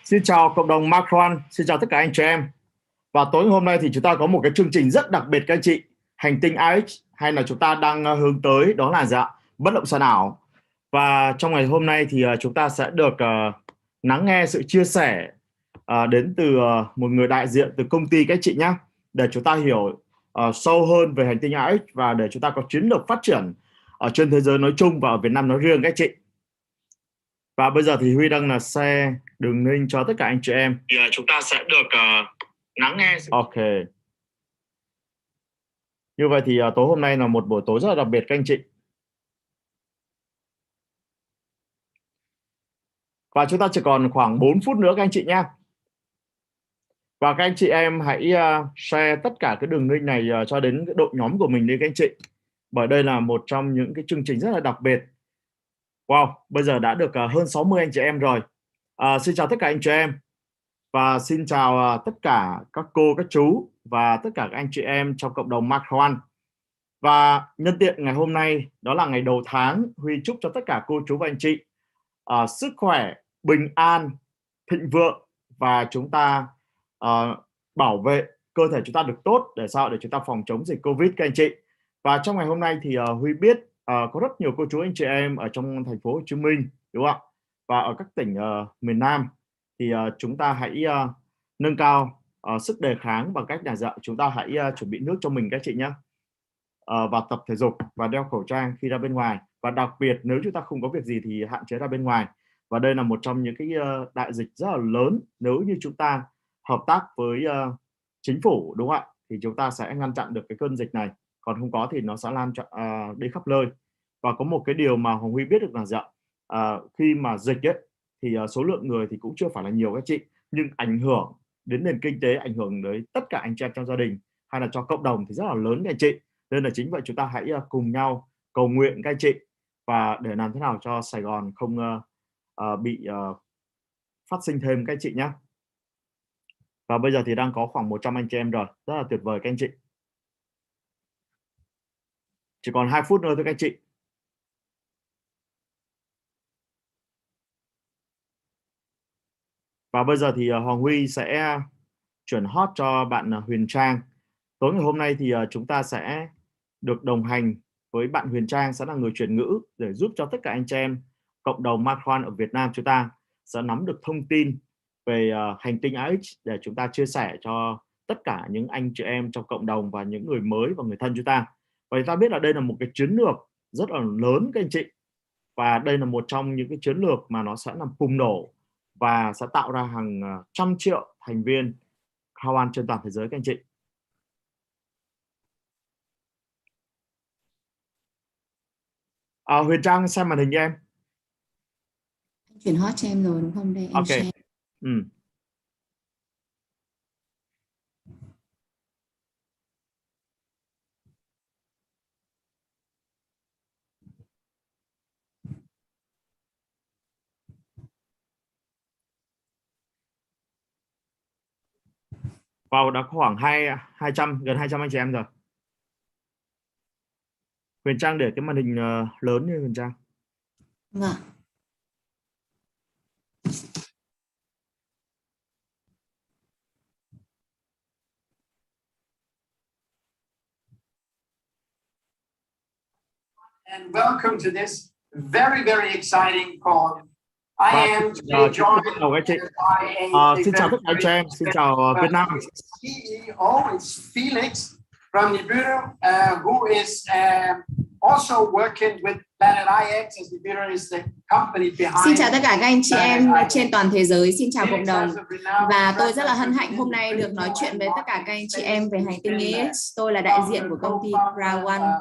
Xin chào cộng đồng Macron, xin chào tất cả anh chị em. Và tối hôm nay thì chúng ta có một cái chương trình rất đặc biệt các anh chị. Hành tinh AX hay là chúng ta đang hướng tới đó là bất động sản ảo. Và trong ngày hôm nay thì chúng ta sẽ được lắng nghe sự chia sẻ đến từ một người đại diện từ công ty các anh chị nhé. Để chúng ta hiểu sâu hơn về hành tinh AX và để chúng ta có chiến lược phát triển ở trên thế giới nói chung và ở Việt Nam nói riêng các anh chị. Và bây giờ thì Huy đang là share đường link cho tất cả anh chị em. Thì chúng ta sẽ được lắng nghe. Ok. Như vậy thì tối hôm nay là một buổi tối rất là đặc biệt các anh chị. Và chúng ta chỉ còn khoảng 4 phút nữa các anh chị nhé. Và các anh chị em hãy share tất cả cái đường link này cho đến cái đội nhóm của mình đi các anh chị. Bởi đây là một trong những cái chương trình rất là đặc biệt. Wow, bây giờ đã được hơn 60 anh chị em rồi. Xin chào tất cả anh chị em. Và xin chào tất cả các cô, các chú và tất cả các anh chị em trong cộng đồng Macron. Và nhân tiện ngày hôm nay, đó là ngày đầu tháng, Huy chúc cho tất cả cô chú và anh chị sức khỏe, bình an, thịnh vượng và chúng ta bảo vệ cơ thể chúng ta được tốt để sao để chúng ta phòng chống dịch Covid các anh chị. Và trong ngày hôm nay thì Huy biết có rất nhiều cô chú anh chị em ở trong thành phố Hồ Chí Minh, đúng không ạ? Và ở các tỉnh miền Nam thì chúng ta hãy nâng cao sức đề kháng bằng cách là chúng ta hãy chuẩn bị nước cho mình các chị nhé. Và tập thể dục và đeo khẩu trang khi ra bên ngoài, và đặc biệt nếu chúng ta không có việc gì thì hạn chế ra bên ngoài. Và đây là một trong những cái đại dịch rất là lớn, nếu như chúng ta hợp tác với chính phủ, đúng không ạ, thì chúng ta sẽ ngăn chặn được cái cơn dịch này, còn không có thì nó sẽ lan đi khắp nơi. Và có một cái điều mà Hồng Huy biết được là khi mà dịch ấy thì số lượng người thì cũng chưa phải là nhiều các chị, nhưng ảnh hưởng đến nền kinh tế, ảnh hưởng đến tất cả anh chị em trong gia đình hay là cho cộng đồng thì rất là lớn các anh chị. Nên là chính vậy chúng ta hãy cùng nhau cầu nguyện các anh chị, và để làm thế nào cho Sài Gòn không bị phát sinh thêm các anh chị nhé. Và bây giờ thì đang có khoảng 100 anh chị em rồi, rất là tuyệt vời các anh chị. Chỉ còn 2 phút nữa thôi các anh chị. Và bây giờ thì Hoàng Huy sẽ chuyển hot cho bạn Huyền Trang. Tối ngày hôm nay thì chúng ta sẽ được đồng hành với bạn Huyền Trang, sẽ là người chuyển ngữ để giúp cho tất cả anh chị em cộng đồng Macron ở Việt Nam chúng ta sẽ nắm được thông tin về hành tinh AX để chúng ta chia sẻ cho tất cả những anh chị em trong cộng đồng và những người mới và người thân chúng ta. Và chúng ta biết là đây là một cái chiến lược rất là lớn các anh chị, và đây là một trong những cái chiến lược mà nó sẽ làm bùng nổ và sẽ tạo ra hàng trăm triệu thành viên Kawan trên toàn thế giới các anh chị. Huyền Trang xem màn hình cho em. Chuyển hot cho em rồi đúng không? Đây em Ok. share. Wow, đã khoảng 200, gần 200 anh chị em rồi. Huyền Trang để cái màn hình lớn như Huyền Trang. Vâng. And welcome to this very, very exciting call. I am today joined by xin chào tất cả anh chị em, xin chào Việt Nam. CEO is Felix from Nibiru, who is also working with Planet IX, as Nibiru is the company behind. Xin chào tất cả các anh chị em trên toàn thế giới, xin chào cộng đồng. Và tôi rất là hân hạnh hôm nay được nói chuyện với tất cả các anh chị em về hành tinh X. Tôi là đại diện của công ty Prawan.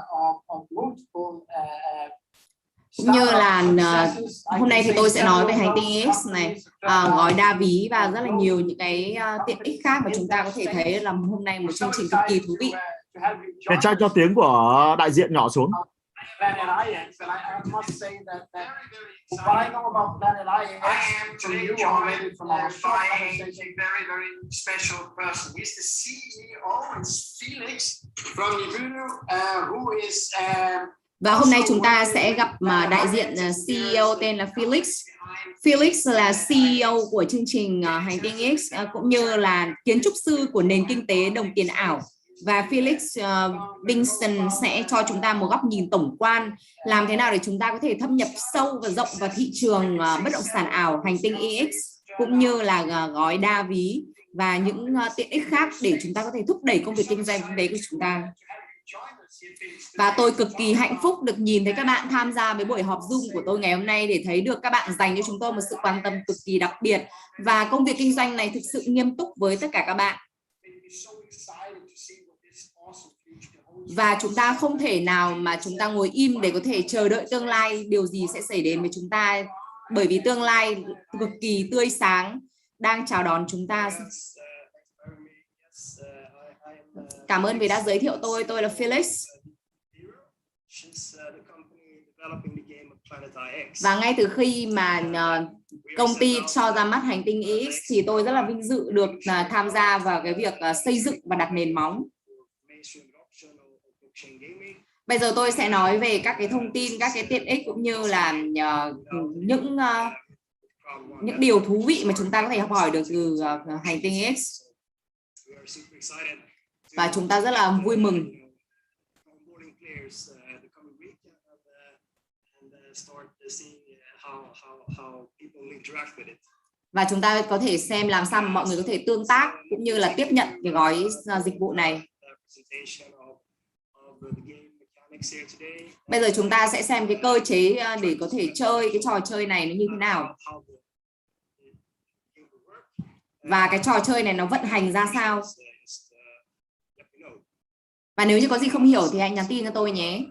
Cũng như là hôm nay thì tôi sẽ nói về hành tinh X này, gói đa ví và rất là nhiều những cái tiện ích khác mà chúng ta có thể thấy là hôm nay một chương trình cực kỳ thú vị. Để cho tiếng của đại diện nhỏ xuống. Planet IX, and I must say that what I know about Planet IX from you already from our short conversation, very, very special person. He's the CEO, it's Felix from Nibiru, who is Và hôm nay chúng ta sẽ gặp đại diện CEO tên là Felix. Felix là CEO của chương trình Hành Tinh X, cũng như là kiến trúc sư của nền kinh tế đồng tiền ảo. Và Felix Vincent sẽ cho chúng ta một góc nhìn tổng quan làm thế nào để chúng ta có thể thâm nhập sâu và rộng vào thị trường bất động sản ảo Hành Tinh EX, cũng như là gói đa ví và những tiện ích khác để chúng ta có thể thúc đẩy công việc kinh doanh đấy của chúng ta. Và tôi cực kỳ hạnh phúc được nhìn thấy các bạn tham gia với buổi họp Zoom của tôi ngày hôm nay, để thấy được các bạn dành cho chúng tôi một sự quan tâm cực kỳ đặc biệt, và công việc kinh doanh này thực sự nghiêm túc với tất cả các bạn. Và chúng ta không thể nào mà chúng ta ngồi im để có thể chờ đợi tương lai điều gì sẽ xảy đến với chúng ta, bởi vì tương lai cực kỳ tươi sáng đang chào đón chúng ta. Cảm ơn vì đã giới thiệu tôi là Felix. Và ngay từ khi mà công ty cho ra mắt Hành Tinh EX thì tôi rất là vinh dự được tham gia vào cái việc xây dựng và đặt nền móng. Bây giờ tôi sẽ nói về các cái thông tin, các cái tiện ích, cũng như là những điều thú vị mà chúng ta có thể học hỏi được từ Hành Tinh EX. Và chúng ta rất là vui mừng. Và chúng ta có thể xem làm sao mà mọi người có thể tương tác cũng như là tiếp nhận cái gói dịch vụ này. Bây giờ chúng ta sẽ xem cái cơ chế để có thể chơi cái trò chơi này nó như thế nào. Và cái trò chơi này nó vận hành ra sao. Và nếu như có gì không hiểu thì hãy nhắn tin cho tôi nhé.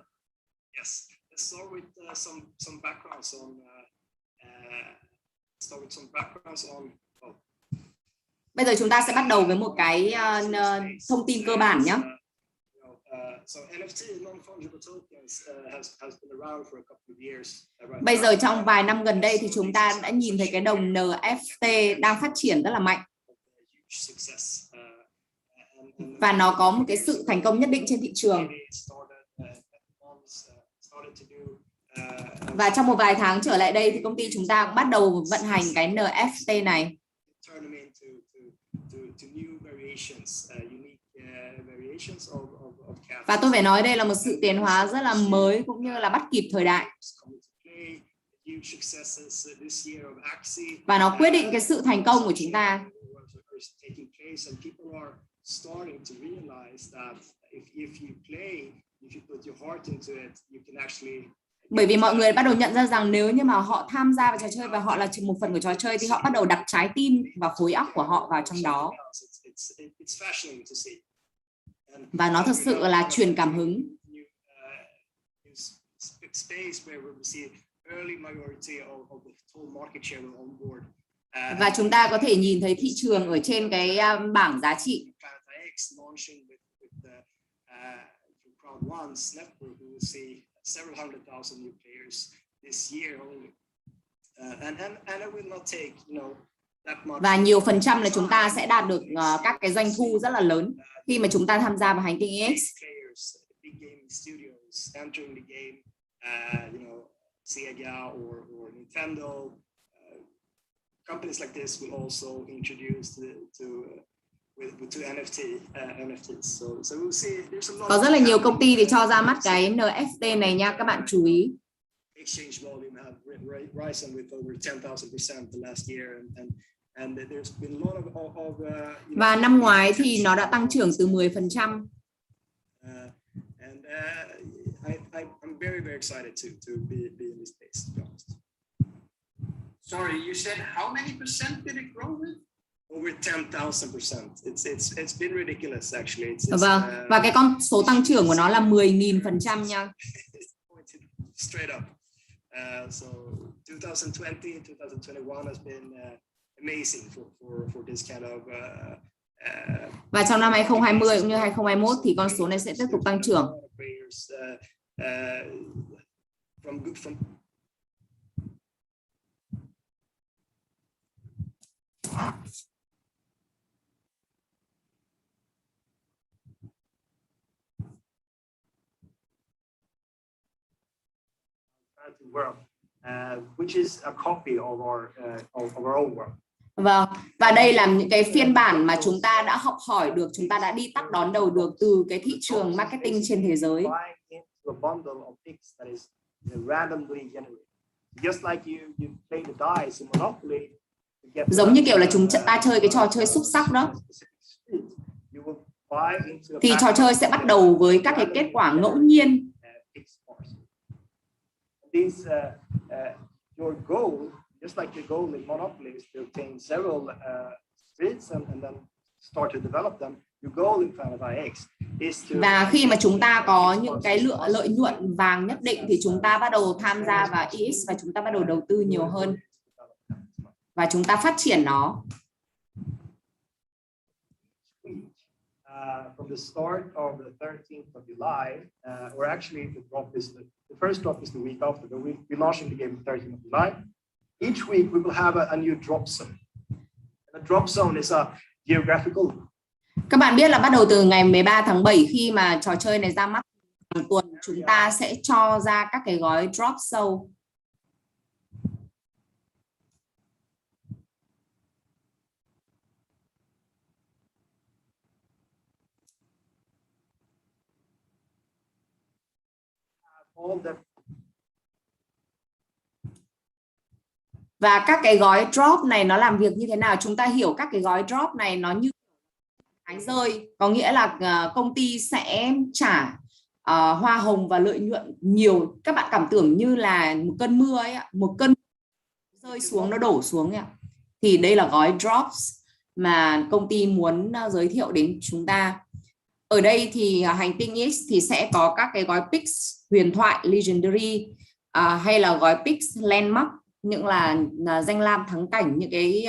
Bây giờ chúng ta sẽ bắt đầu với một cái thông tin cơ bản nhé. Bây giờ trong vài năm gần đây thì chúng ta đã nhìn thấy cái đồng NFT đang phát triển rất là mạnh. Và nó có một cái sự thành công nhất định trên thị trường. Và trong một vài tháng trở lại đây thì công ty chúng ta cũng bắt đầu vận hành cái NFT này. Và tôi phải nói đây là một sự tiến hóa rất là mới cũng như là bắt kịp thời đại. Và nó quyết định cái sự thành công của chúng ta. Bởi vì mọi người bắt đầu nhận ra rằng nếu như mà họ tham gia vào trò chơi và họ là một phần của trò chơi thì họ bắt đầu đặt trái tim và khối óc của họ vào trong đó. Và nó thật sự là truyền cảm hứng. Và chúng ta có thể nhìn thấy thị trường ở trên cái bảng giá trị. Và nhiều phần trăm là chúng ta sẽ đạt được các cái doanh thu rất là lớn khi mà chúng ta tham gia vào Hành Tinh EX. Có rất là nhiều công ty để cho ra mắt cái NFT này nha, các bạn chú ý. Và năm ngoái thì nó đã tăng trưởng từ 10%. Sorry, you said how many percent did it grow with? Over 10,000%. It's been ridiculous actually. Vâng, và cái con số tăng trưởng của nó là 10.000% nha. Straight up. So 2020 and 2021 has been amazing for this kind of và trong năm 2020 cũng như 2021 thì con số này sẽ tiếp tục tăng trưởng. virtual world, which is a copy of our own world. Vâng, và đây là những cái phiên bản mà chúng ta đã học hỏi được, chúng ta đã đi tắt đón đầu được từ cái thị trường marketing trên thế giới. Giống như kiểu là chúng ta chơi cái trò chơi xúc xắc đó. Thì trò chơi sẽ bắt đầu với các cái kết quả ngẫu nhiên. Just like the goal in Monopoly is to obtain several grids and then start to develop them. Your goal in Planet IX is to. Và khi mà chúng ta có những cái lợi nhuận vàng nhất định thì chúng ta bắt đầu tham gia vào IX và chúng ta bắt đầu đầu tư nhiều hơn và chúng ta phát triển nó. From the start of the 13th of July, or actually the first drop is the week after, but we launching the game on the 13th of July. Each week we will have a new drop zone. A drop zone is a geographical. Các bạn biết là bắt đầu từ ngày 13 tháng 7 khi mà trò chơi này ra mắt, hàng tuần chúng ta sẽ cho ra các cái gói drop zone. Và các cái gói drop này nó làm việc như thế nào? Chúng ta hiểu các cái gói drop này nó như cái rơi, có nghĩa là công ty sẽ trả hoa hồng và lợi nhuận nhiều. Các bạn cảm tưởng như là một cơn mưa ấy, một cơn rơi xuống, nó đổ xuống ấy. Thì đây là gói drops mà công ty muốn giới thiệu đến chúng ta. Ở đây thì hành tinh X thì sẽ có các cái gói picks huyền thoại legendary, hay là gói picks landmark, những là danh lam thắng cảnh, những cái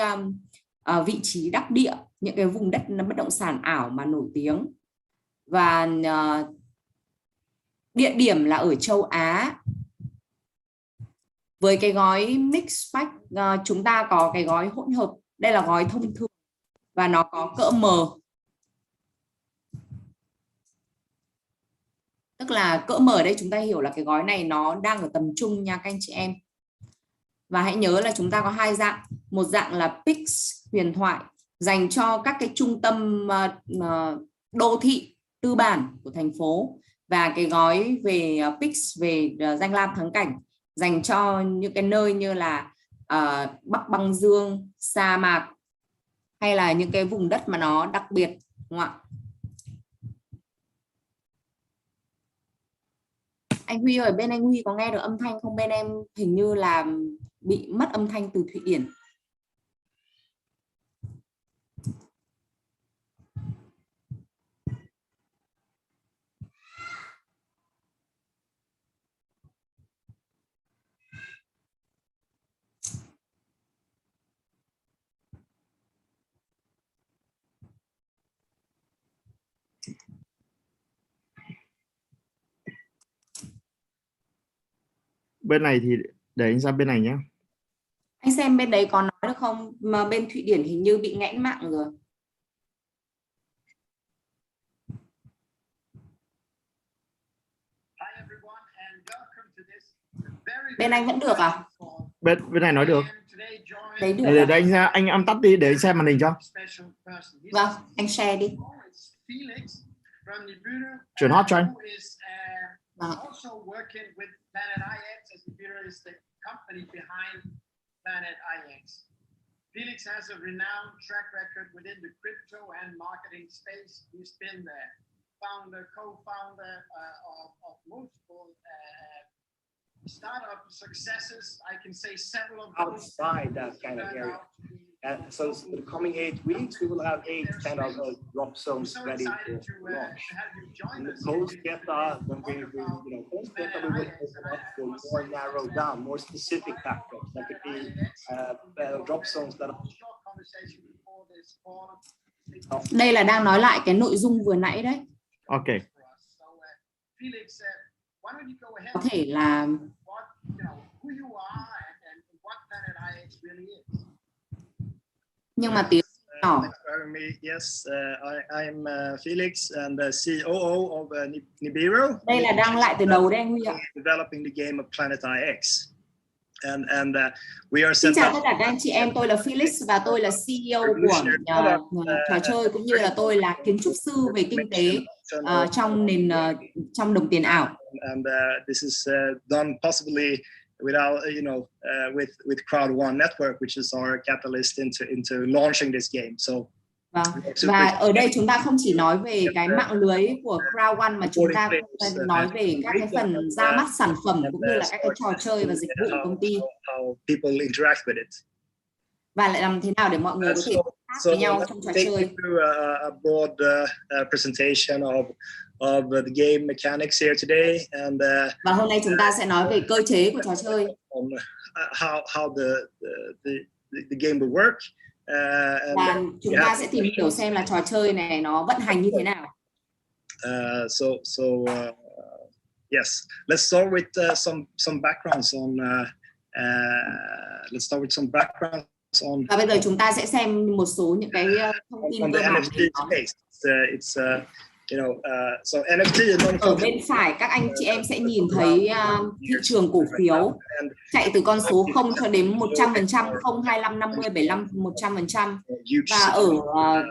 vị trí đắc địa, những cái vùng đất bất động sản ảo mà nổi tiếng. Và địa điểm là ở châu Á. Với cái gói mix pack chúng ta có cái gói hỗn hợp, đây là gói thông thường và nó có cỡ M. Tức là cỡ M ở đây chúng ta hiểu là cái gói này nó đang ở tầm trung nha các anh chị em. Và hãy nhớ là chúng ta có hai dạng. Một dạng là Pix huyền thoại dành cho các cái trung tâm đô thị tư bản của thành phố. Và cái gói về Pix về danh lam thắng cảnh dành cho những cái nơi như là Bắc Băng Dương, sa mạc hay là những cái vùng đất mà nó đặc biệt, đúng không ạ? Anh Huy ơi, bên anh Huy có nghe được âm thanh không? Bên em hình như là bị mất âm thanh từ Thụy Điển. Bên này thì để anh sang bên này nhé. Anh xem bên đấy có nói được không? Mà bên Thụy Điển hình như bị nghẽn mạng rồi. Bên anh vẫn được à? Bên này nói được. Đấy được. Để anh tắt đi để anh xem màn hình cho. Vâng, anh share đi. Chuyển hot cho anh. Also working with Planet IX, as Peter is the company behind Planet IX. Felix has a renowned track record within the crypto and marketing space. He's been the founder, co-founder of multiple startup successes. I can say several of those outside that kind of area. So in the coming 8 weeks, we will have 8 kind of drop zones ready to launch. In the post beta, when we post beta, we will open up for more narrowed down, more specific factors. That could be drop zones that are. Đây là đang nói lại cái nội dung vừa nãy đấy. Ok. Có thể là nhưng mà tiếng nhỏ. Thanks for having me. Yes, I'm Felix and the COO of Nibiru. Đây là đăng lại từ đầu đây anh Huy ạ. Developing the game of Planet IX. And we are Xin set chào up. tất cả các anh chị em, tôi là Felix và tôi là CEO của trò chơi, cũng như là tôi là kiến trúc sư về kinh tế trong đồng tiền ảo. And this is done possibly without with Crowd1 network, which is our catalyst into launching this game. So và ở đây chúng ta không chỉ nói về cái mạng lưới của Crowd1 mà chúng ta cũng nói về các cái phần ra mắt sản phẩm cũng như là các cái trò chơi và dịch vụ của công ty. Và lại làm thế nào để mọi người có thể khác với nhau trong trò chơi. A broad presentation of the game mechanics here today, and và hôm nay chúng ta sẽ nói về cơ chế của trò chơi. How the game will work. Và chúng ta sẽ tìm hiểu xem là trò chơi này nó vận hành như thế nào. Yes, let's start with some backgrounds on. Let's start with some backgrounds on. Và bây giờ chúng ta sẽ xem một số những cái thông tin cơ bản về nó. It's so NFT ở bên phải các anh chị em sẽ nhìn thấy thị trường cổ phiếu chạy từ con số 0 cho đến 100%, 0, 25, 50, 75, 100%. Và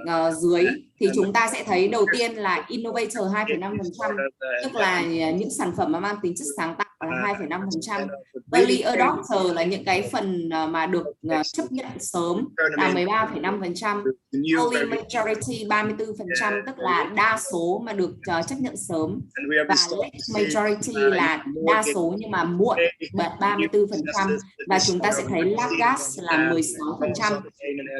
ở dưới thì chúng ta sẽ thấy đầu tiên là Innovator 2,5%, tức là những sản phẩm mà mang tính chất sáng tạo là 2,5%. Early Adopter là những cái phần mà được chấp nhận sớm là 13,5%. Early Majority 34%, tức là đa số mà được chấp nhận sớm. Và Late Majority là đa số nhưng mà muộn 34%. Và chúng ta sẽ thấy Laggas là 16%.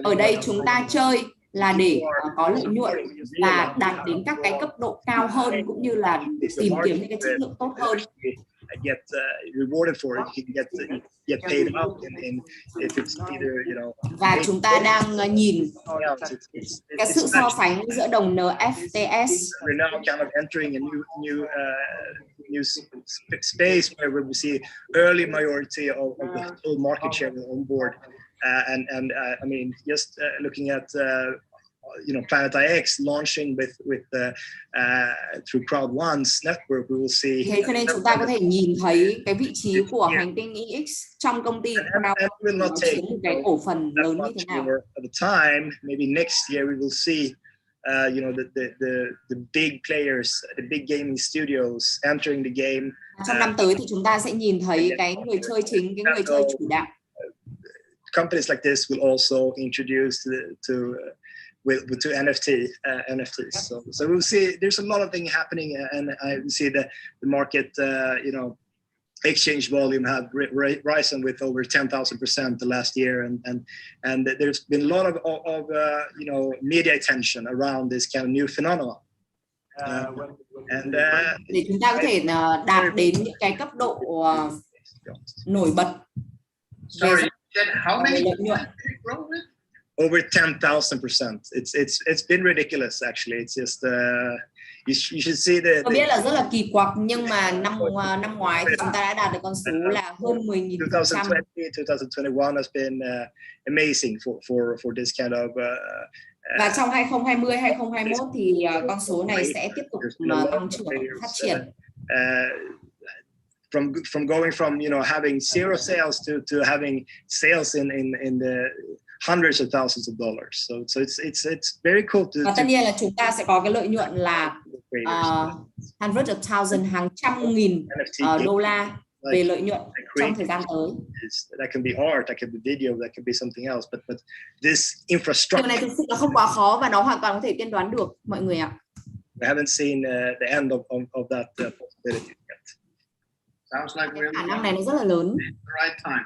Ở đây chúng ta chơi là để có lợi nhuận và đạt đến các cái cấp độ cao hơn cũng như là tìm kiếm những cái chất lượng tốt hơn. Get rewarded for it, get paid out in if it's either, Và chúng ta đang nhìn cái sự so sánh giữa đồng NFTs. We're now kind of entering a new space where we see early majority of the whole market share on board, and I mean just looking at Planet IX launching with through Crowd1's network, we will see. Thế cho nên chúng ta có thể nhìn thấy cái vị trí của hành tinh IX trong công ty Crowd1 nó chiếm một cái cổ phần lớn như thế nào. At the time, maybe next year we will see, the big players, the big gaming studios entering the game. Trong năm tới thì chúng ta sẽ nhìn thấy cái người chơi chính, cái người chơi chủ đạo. Companies like this will also introduce to NFTs. So we'll see. There's a lot of things happening, and I see the market, exchange volume have risen with over 10,000% the last year, and there's been a lot of media attention around this kind of new phenomenon. Để chúng ta có thể đạt đến những cái cấp độ nổi bật về lợi nhuận. Over 10,000%. It's been ridiculous actually. It's just you should see the. Tôi biết là rất là kỳ quặc, nhưng mà năm ngoái thì chúng ta đã đạt được con số là hơn 10.000%. 2021 has been amazing for this kind of. Và trong 2020, 2021 thì con số này sẽ tiếp tục tăng trưởng phát triển. From going from having zero sales to having sales in the hundreds of thousands of dollars. So it's very cool to. Và tất nhiên là chúng ta sẽ có cái lợi nhuận là hundreds of thousands, hàng trăm nghìn đô la về lợi nhuận trong thời gian tới. That can be art, that can be video, that can be something else, but this infrastructure. Điều này thực sự là không quá khó và nó hoàn toàn có thể tiên đoán được mọi người ạ. We haven't seen the end of that possibility yet. Sounds like we're khả năng này nó rất là lớn. the right time.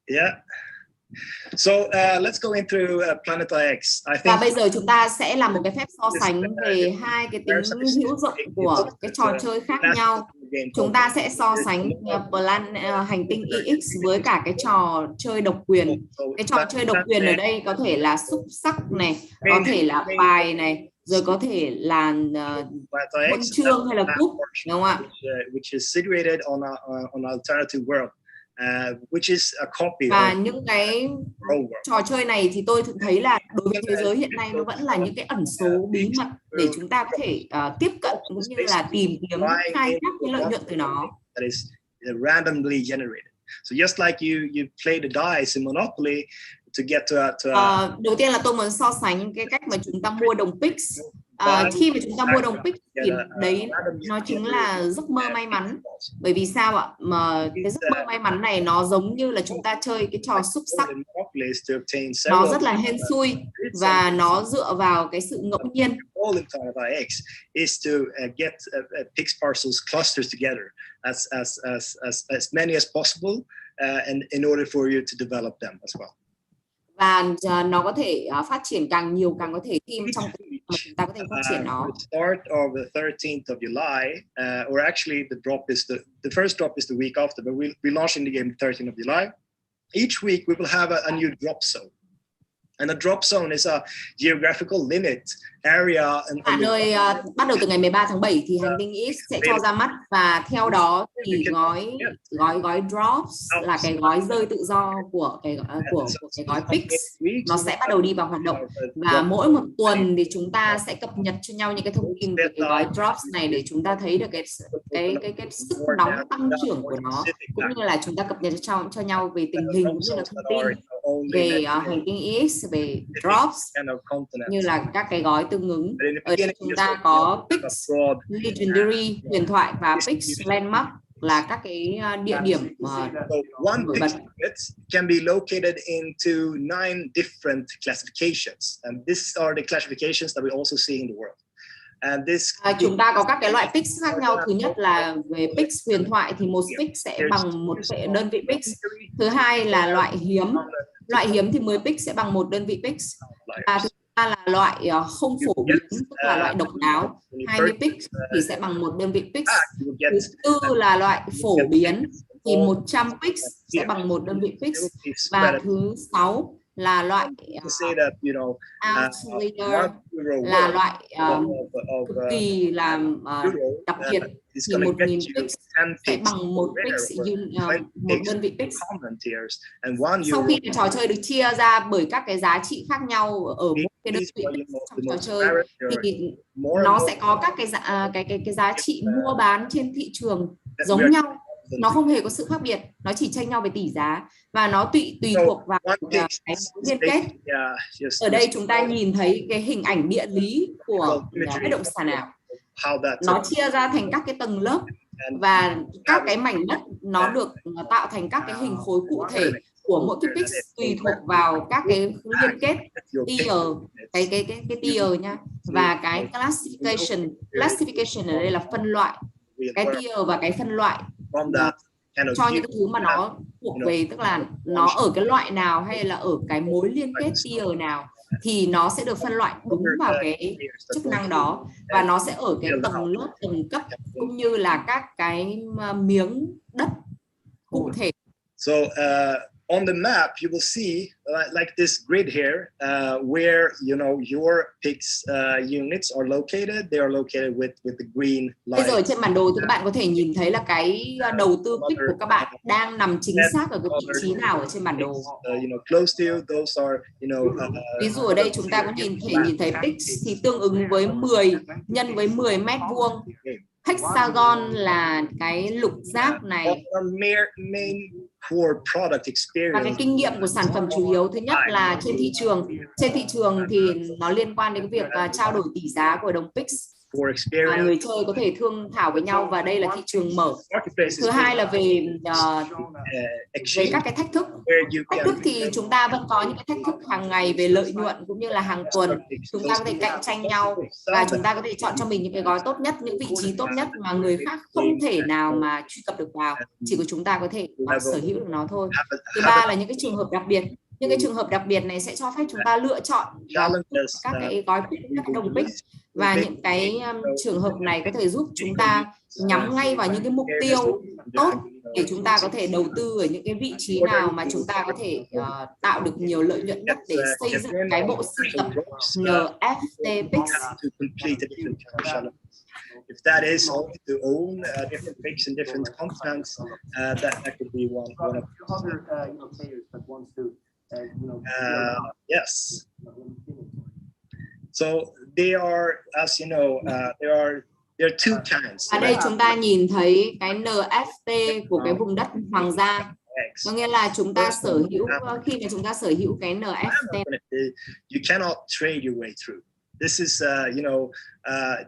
Yeah. So let's go into Planet IX. Và bây giờ chúng ta sẽ làm một cái phép so sánh về hai cái tính hữu dụng của cái trò chơi khác nhau. Chúng ta sẽ so sánh hành tinh IX với cả cái trò chơi độc quyền. Cái trò chơi độc quyền ở đây có thể là xúc sắc này, có thể là bài này, rồi có thể là huân chương hay là cúp, đúng không ạ? Which is situated on an alternative world. which is a copy Và of những cái trò chơi này thì tôi thấy là đối với thế giới hiện nay nó vẫn là những cái ẩn số bí mật để chúng ta có thể tiếp cận cũng như là tìm kiếm khai thác cái lợi nhuận từ nó. that is randomly generated. So just like you play the dice in Monopoly to get to đầu tiên là tôi muốn so sánh cái cách mà chúng ta mua đồng Pix. Khi mà chúng ta mua đồng Pix thì đấy nó chính là giấc mơ may mắn. Bởi vì sao ạ? Mà cái giấc mơ may mắn này nó giống như là chúng ta chơi cái trò xúc xắc. Nó rất là hên xui và nó dựa vào cái sự ngẫu nhiên. Is to get Pix parcels clusters together as many as possible, and in order for you to develop them as well. Và nó có thể phát triển càng nhiều càng có thể khi trong mà chúng ta có thể phát triển nó. The start of the 13th of July, or actually the drop is the first drop is the week after, but we launching the game the 13th of July. Each week we will have a new drop zone. And a drop zone is a geographical limit area. Nơi bắt đầu từ ngày 13 tháng 7 thì Hành Tinh X sẽ cho ra mắt, và theo đó thì gói drops là cái gói rơi tự do của cái gói Pix nó sẽ bắt đầu đi vào hoạt động, và mỗi một tuần thì chúng ta sẽ cập nhật cho nhau những cái thông tin về cái gói drops này để chúng ta thấy được cái sức nóng tăng trưởng của nó, cũng như là chúng ta cập nhật cho nhau về tình hình cũng như là thông tin về Hành Tinh X, về drops như là các cái gói tương ứng. Ở đây chúng ta có Pix Legendary huyền thoại và Pix Landmark là các cái địa điểm nổi bật. Can be located into 9 different classifications, and these are the classifications that we also see in the world. Chúng ta có các cái loại Pix khác nhau. Thứ nhất là về Pix huyền thoại thì một Pix sẽ bằng một đơn vị Pix. Thứ hai là loại hiếm. Loại hiếm thì 10 Pix sẽ bằng một đơn vị Pix. Và thứ ba là loại không phổ biến, tức là loại độc đáo, 20 Pix thì sẽ bằng một đơn vị Pix. Thứ tư là loại phổ biến thì 100 Pix sẽ bằng một đơn vị Pix. Và thứ 6 là loại outlier, là loại cực kỳ là đặc biệt thì 1000 Pix sẽ bằng một Pix, một đơn vị Pix. Sau khi cái trò chơi được chia ra bởi các cái giá trị khác nhau ở mỗi cái đơn vị Pix trong trò chơi thì nó sẽ có các cái giá trị mua bán trên thị trường giống nhau. Nó không hề có sự khác biệt, nó chỉ chênh nhau về tỷ giá và nó tùy thuộc vào cái liên kết. Ở đây chúng ta nhìn thấy cái hình ảnh địa lý của bất động sản ảo. Nó chia ra thành các cái tầng lớp và các cái mảnh đất nó được tạo thành các cái hình khối cụ thể của mỗi cái Pix tùy thuộc vào các cái liên kết tier, cái tier nha, và cái classification ở đây là phân loại. Cái tier và cái phân loại cho những thứ mà nó thuộc về, tức là nó ở cái loại nào hay là ở cái mối liên kết tier nào thì nó sẽ được phân loại đúng vào cái chức năng đó, và nó sẽ ở cái tầng lớp, tầng cấp cũng như là các cái miếng đất cụ thể. So on the map you will see like this grid here, where your Pix units are located. They are located with the green line. Bây giờ trên bản đồ thì các bạn có thể nhìn thấy là cái đầu tư Pix của các bạn đang nằm chính xác ở cái vị trí nào ở trên bản đồ. Close to you, those are ví dụ ở đây chúng ta có nhìn thấy Pix thì tương ứng với 10 nhân với 10 mét vuông. Hexagon là cái lục giác này. Và cái kinh nghiệm của sản phẩm chủ yếu thứ nhất là trên thị trường thì nó liên quan đến việc trao đổi tỷ giá của đồng Pix. Người chơi có thể thương thảo với nhau và đây là thị trường mở. Thứ hai là về các cái thách thức. Thách thức thì chúng ta vẫn có những cái thách thức hàng ngày về lợi nhuận cũng như là hàng tuần. Chúng ta có thể cạnh tranh nhau và chúng ta có thể chọn cho mình những cái gói tốt nhất, những vị trí tốt nhất mà người khác không thể nào mà truy cập được vào. Chỉ có chúng ta có thể sở hữu được nó thôi. Thứ ba là những cái trường hợp đặc biệt. Những cái trường hợp đặc biệt này sẽ cho phép chúng ta lựa chọn các cái gói các đồng pitch, và những cái trường hợp này có thể giúp chúng ta nhắm ngay vào những cái mục tiêu tốt để chúng ta có thể đầu tư ở những cái vị trí nào mà chúng ta có thể tạo được nhiều lợi nhuận nhất để xây dựng cái bộ sưu tập NFT Pix. If that is only to own different picks and different contents, that could be one of other players that wants to yes. So they are, as you know, there are two kinds. Ở đây chúng ta nhìn thấy cái NFT của cái vùng đất hoàng gia. Có nghĩa là chúng ta sở hữu, khi mà chúng ta sở hữu cái NFT, you cannot trade your way through. This is,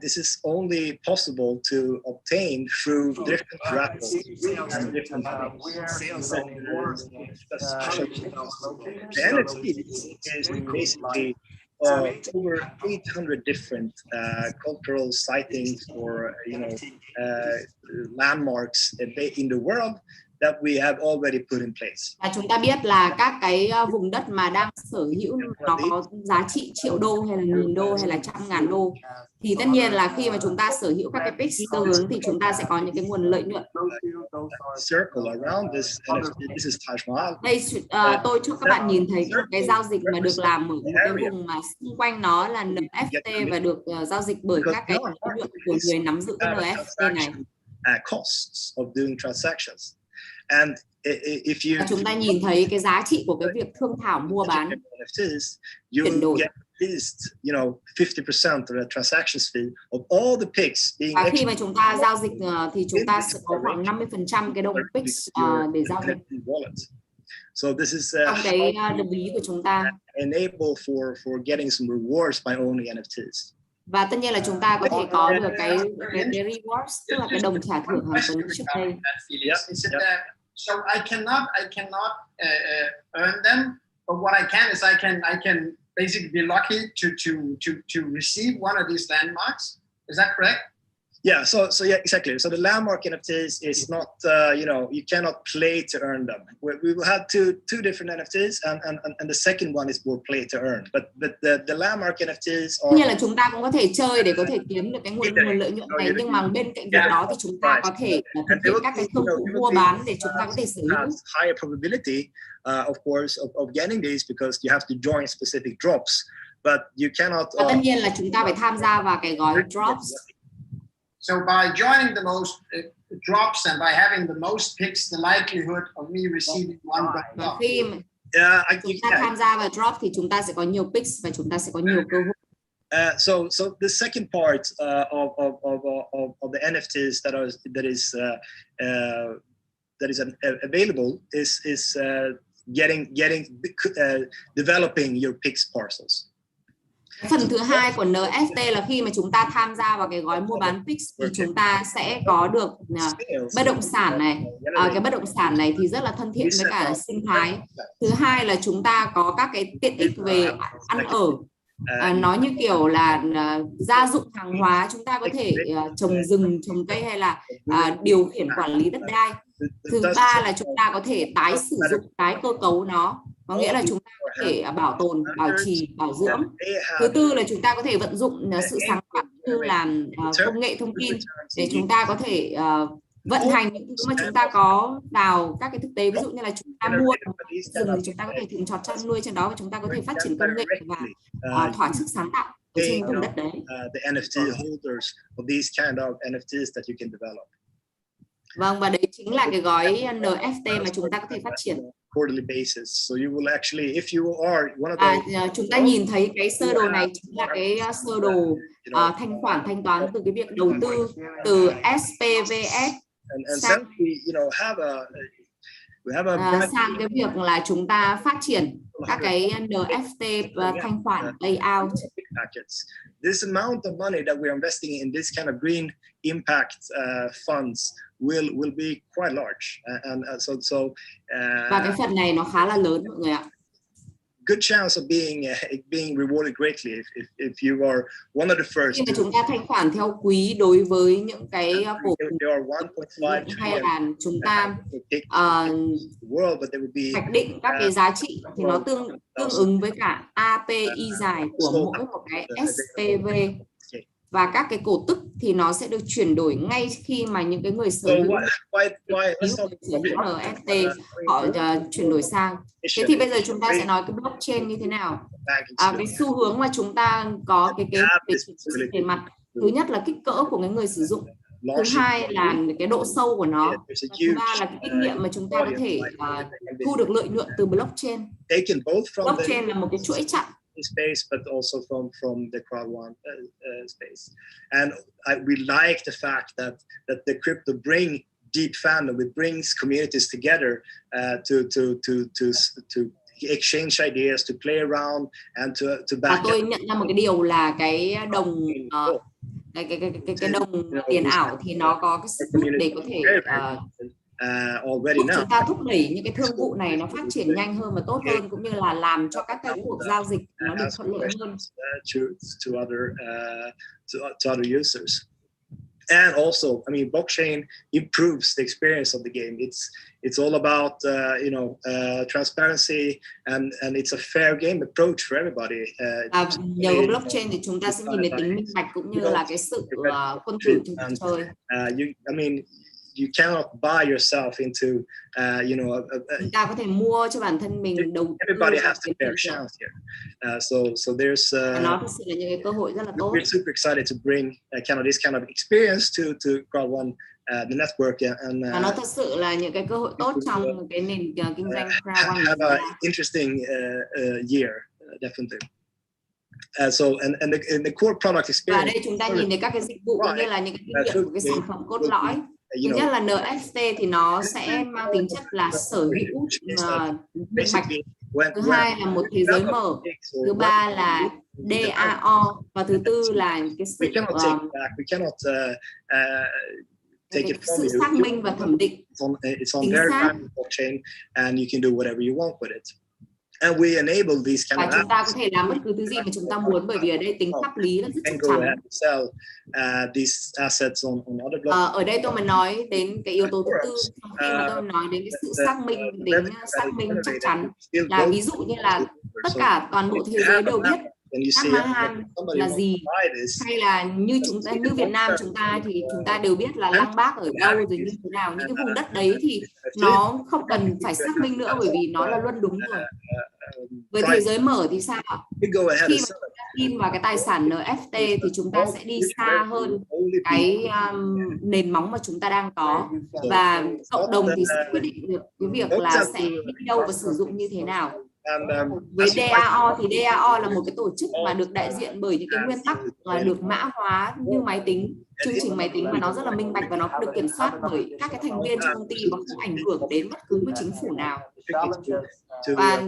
this is only possible to obtain through different raffles and different sales. The NFT is basically over 800 different cultural sightings or landmarks in the world that we have already put in place. Và chúng ta biết là các cái vùng đất mà đang sở hữu nó có giá trị triệu đô hay là nghìn đô hay là 100.000 đô, thì tất nhiên là khi mà chúng ta sở hữu các cái pix tương ứng thì chúng ta sẽ có những cái nguồn lợi nhuận. Đây tôi cho các bạn nhìn thấy cái giao dịch mà được làm ở một cái vùng mà xung quanh nó là NFT và được giao dịch bởi các cái lợi nhuận của người nắm giữ cái NFT này. Costs of doing transactions. And if you chúng ta nhìn thấy cái giá trị của cái việc thương thảo mua bán chuyển đổi, 50% of the transactions fee of all the picks being. Và khi mà chúng ta giao dịch thì chúng ta sẽ có khoảng 50% cái đồng pix để giao dịch. So this is trong cái đồng ý của chúng ta. Enable for getting some rewards by owning NFTs. Và tất nhiên là chúng ta có thể có được cái rewards, tức là cái đồng trả thưởng hàng tuần trước đây. So I cannot earn them, but what I can is I can basically be lucky to receive one of these landmarks. Is that correct? Yeah, so yeah, exactly. So the landmark NFTs is not, you cannot play to earn them. We will have two different NFTs, and the second one is more play to earn. But the landmark NFTs are. Như là chúng ta cũng có thể chơi để có thể kiếm được cái nguồn lợi nhuận này, nhưng mà bên cạnh việc đó thì chúng ta có thể thực hiện các cái công cụ mua bán để chúng ta có thể sở hữu. Higher probability, of course, of getting these because you have to join specific drops, but you cannot. Và tất nhiên là chúng ta phải tham gia vào cái gói drops. So by joining the most drops and by having the most picks, the likelihood of me receiving one drop. Khi chúng ta tham gia vào drop thì chúng ta sẽ có nhiều picks và chúng ta sẽ có nhiều cơ hội. So the second part of the NFTs that is available is developing your picks parcels. Phần thứ hai của NFT là khi mà chúng ta tham gia vào cái gói mua bán Pix thì chúng ta sẽ có được bất động sản này. Cái bất động sản này thì rất là thân thiện với cả sinh thái. Thứ hai là chúng ta có các cái tiện ích về ăn ở. Nó như kiểu là gia dụng hàng hóa, chúng ta có thể trồng rừng, trồng cây hay là điều khiển quản lý đất đai. Thứ ba là chúng ta có thể tái sử dụng tái cơ cấu nó, có nghĩa là chúng ta có thể bảo tồn, bảo trì, bảo dưỡng. Thứ tư là chúng ta có thể vận dụng sự sáng tạo như là công nghệ thông tin để chúng ta có thể vận hành những thứ mà chúng ta có vào các cái thực tế, ví dụ như là chúng ta mua rừng thì chúng ta có thể trồng trọt chăn nuôi trên đó và chúng ta có thể phát triển công nghệ và thỏa sức sáng tạo ở trên vùng đất đấy. The NFT holders of these kind of NFTs that you can develop. Vâng, và đấy chính là cái gói NFT mà chúng ta có thể phát triển. So you will actually, if you are one of those, chúng ta nhìn thấy cái sơ đồ này chính là cái sơ đồ thanh khoản thanh toán từ cái việc đầu tư từ SPVS sang sang cái việc là chúng ta phát triển các cái NFT thanh khoản layout. This amount of money that we're investing in this kind of green impact funds will be quite large, and và cái phần này nó khá là lớn mọi người ạ. good chance of being rewarded greatly if you are one of the first. Khi mà chúng ta thanh khoản theo quý đối với những cái cổ there are 1.5 hay là chúng ta hoạch định các cái giá trị thì nó tương ứng với cả API dài của mỗi một cái SPV, và các cái cổ tức thì nó sẽ được chuyển đổi ngay khi mà những cái người sở hữu NFT họ chuyển đổi sang. Thế thì bây giờ chúng ta sẽ nói cái blockchain như thế nào. Cái xu hướng mà chúng ta có cái kế hoạch về tiền mặt, thứ nhất là kích cỡ của cái người sử dụng, thứ hai là cái độ sâu của nó, thứ ba là cái kinh nghiệm mà chúng ta có thể thu được lợi nhuận từ blockchain. Blockchain là một cái chuỗi chặng space, but also from the crowd one space, and we like the fact that the crypto bring deep fandom, it brings communities together to exchange ideas, to play around, and to back. Tôi nhận ra một cái điều là cái đồng cái đồng tiền ảo thì nó có cái sức hút để có thể chúng ta thúc đẩy những cái thương vụ này nó phát triển nhanh hơn và tốt hơn, cũng như là làm cho các cái cuộc giao dịch nó được thuận lợi hơn to other users. And also, I mean, blockchain improves the experience of the game. It's all about transparency, and it's a fair game approach for everybody. Nhờ blockchain thì chúng ta sẽ nhìn thấy tính minh bạch cũng như là cái sự quân chủ trong trò chơi. I mean, you cannot buy yourself into, chúng ta có thể mua cho bản thân mình đầu tư. Everybody has a fair chance here. So there's. Nó thực sự là những cái cơ hội rất là tốt. We're super excited to bring this kind of experience to Crowd One, the network, and. Nó thật sự là những cái cơ hội tốt trong cái nền kinh doanh Crowd One. Have an interesting year, definitely. So and the core product experience. Và đây chúng ta nhìn thấy các cái dịch vụ cũng như là những cái kinh nghiệm của cái sản phẩm cốt lõi. Thứ nhất là NFT thì nó sẽ mang tính chất là sở hữu minh bạch. Thứ hai là một thế giới mở. Thứ ba là DAO, và thứ tư là cái sự sự xác minh và thẩm định chính xác. And you can do whatever you want with it. And we enable these kind và chúng ta có thể làm bất cứ thứ gì mà chúng ta muốn, bởi vì ở đây tính pháp lý là rất chắc chắn. Ở đây tôi mới nói đến cái yếu tố thứ tư, khi mà tôi nói đến cái sự xác minh, đến xác minh chắc chắn, là ví dụ như là tất cả toàn bộ thế giới đều biết Mahan là gì, hay là như Việt Nam chúng ta thì chúng ta đều biết là Lăng Bác ở đâu rồi như thế nào. Những cái vùng đất đấy thì nó không cần phải xác minh nữa, bởi vì nó là luân đúng rồi. Với thế giới mở thì sao? Khi mà chúng ta tin vào cái tài sản NFT thì chúng ta sẽ đi xa hơn cái nền móng mà chúng ta đang có, và cộng đồng thì sẽ quyết định được cái việc là sẽ đi đâu và sử dụng như thế nào. Với DAO thì DAO là một cái tổ chức mà được đại diện bởi những cái nguyên tắc là được mã hóa như máy tính, chương trình máy tính, mà nó rất là minh bạch và nó được kiểm soát bởi các cái thành viên trong công ty và không ảnh hưởng đến bất cứ một chính phủ nào. Và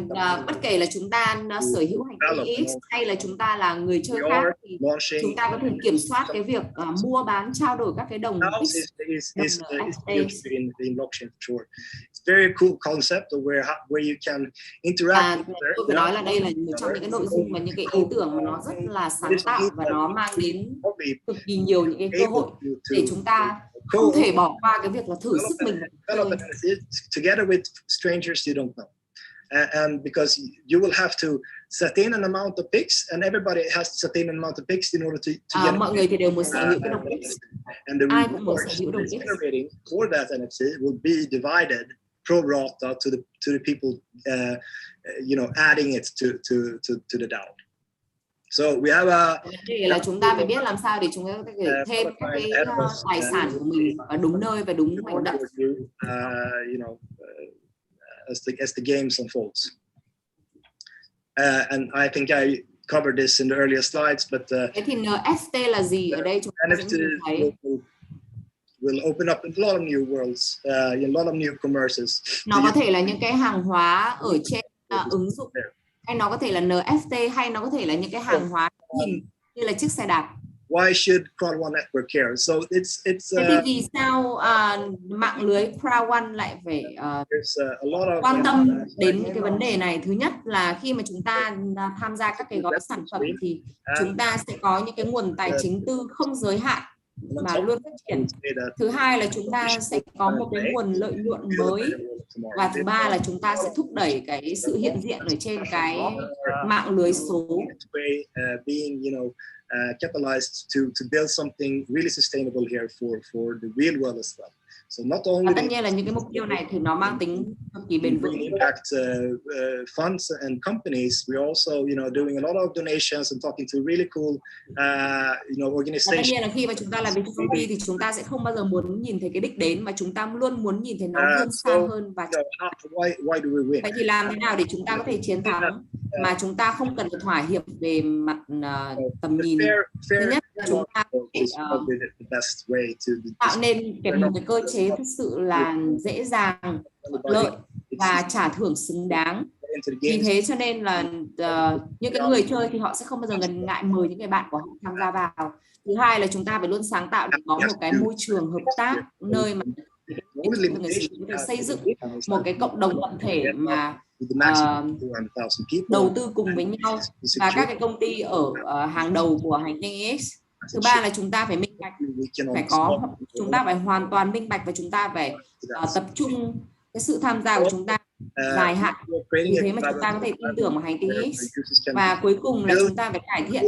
bất kể là chúng ta sở hữu hành tinh X hay là chúng ta là người chơi khác thì chúng ta có thể kiểm soát cái việc mua bán trao đổi các cái đồng X. Very cool concept where you can interact. Tôi phải nói là đây là một trong những cái nội dung và những cái ý tưởng mà nó rất là sáng tạo, và nó mang đến cực kỳ nhiều những cái cơ hội để chúng ta không thể bỏ qua cái việc là thử sức mình together with strangers you don't know. And because you will have to set in an amount of picks, and everybody has to set in an amount of picks in order to get mọi người thì đều muốn sở hữu cái đồng X. And the ai cũng muốn sở hữu đồng X. generating for that NFT will be divided pro rata to the people adding it to the DAO. So we have là chúng ta phải biết làm sao để chúng ta có thể thêm các cái tài sản của mình ở đúng nơi và đúng mảnh đất. As the games unfolds. And I think I covered this in the earlier slides, but thế thì NFT là gì ở đây chúng ta sẽ thấy will open up a lot of new worlds, a lot of new commerces. Nó có thể là những cái hàng hóa ở trên ứng dụng, hay nó có thể là NFT, hay nó có thể là những cái hàng hóa hình như là chiếc xe đạp. why should Crowd One Network care? So it's Thế thì vì sao mạng lưới Crowd One lại phải quan tâm đến cái vấn đề này? Thứ nhất là khi mà chúng ta tham gia các cái gói sản phẩm thì chúng ta sẽ có những cái nguồn tài chính tư không giới hạn mà luôn phát triển. Thứ hai là chúng ta sẽ có một cái nguồn lợi nhuận mới, và thứ ba là chúng ta sẽ thúc đẩy cái sự hiện diện ở trên cái mạng lưới số. Capitalized to build something really sustainable here for the real world as well. So not only và tất nhiên là những cái mục tiêu này thì nó mang tính cực kỳ bền vững. Impact funds and companies. We're also, doing a lot of donations and talking to really cool, organizations. Và tất nhiên là khi mà chúng ta làm việc cho công ty thì chúng ta sẽ không bao giờ muốn nhìn thấy cái đích đến, mà chúng ta luôn muốn nhìn thấy nó vươn xa hơn. Và why do we win? vậy thì làm thế nào để chúng ta có thể chiến thắng mà chúng ta không cần phải thỏa hiệp về mặt tầm nhìn? Thứ nhất, chúng ta tạo nên một cái cơ chế thực sự là dễ dàng, thuận lợi và trả thưởng xứng đáng. Vì thế cho nên là những cái người chơi thì họ sẽ không bao giờ ngần ngại mời những người bạn của họ tham gia vào. Thứ hai là chúng ta phải luôn sáng tạo để có một cái môi trường hợp tác, nơi mà người sử dụng có thể xây dựng một cái cộng đồng tập thể mà đầu tư cùng với nhau, và các cái công ty ở hàng đầu của hành tinh X. Thứ ba là chúng ta phải minh bạch, chúng ta phải hoàn toàn minh bạch, và chúng ta phải tập trung cái sự tham gia của chúng ta dài hạn. Vì thế mà chúng ta có thể tin tưởng vào hành tinh X. Và cuối cùng là chúng ta phải cải thiện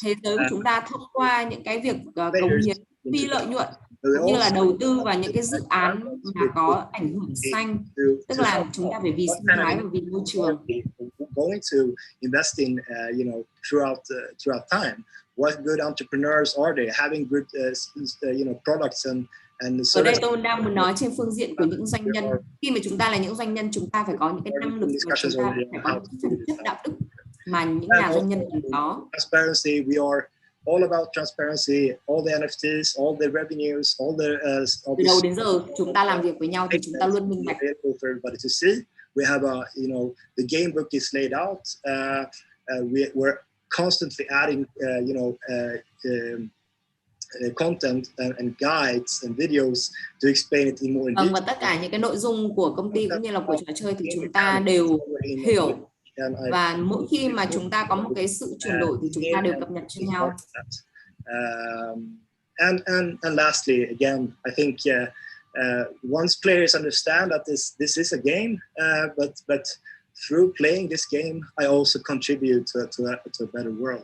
thế giới của chúng ta thông qua những cái việc cống hiến phi lợi nhuận, cũng như là đầu tư vào những cái dự án mà có ảnh hưởng xanh, tức là chúng ta phải vì sinh thái và vì môi trường. Going to invest in, throughout time. What good entrepreneurs are they? Having good, products and ở đây tôi đang muốn nói trên phương diện của những doanh nhân. Khi mà chúng ta là những doanh nhân, chúng ta phải có những cái năng lực, và chúng ta phải có những chất đạo đức mà những nhà doanh nhân cần có. Transparency, we are all about transparency, all the NFTs, all the revenues, all the từ đầu đến giờ chúng ta làm việc với nhau thì chúng ta luôn minh bạch. We have the game book is laid out. We're constantly adding, content and guides and videos to explain it in more detail. Và tất cả những cái nội dung của công ty cũng như là của trò chơi thì chúng ta đều hiểu, và mỗi khi mà chúng ta có một cái sự chuyển đổi thì chúng ta đều cập nhật cho nhau. And lastly, again, I think once players understand that this is a game, but through playing this game, I also contribute to a better world.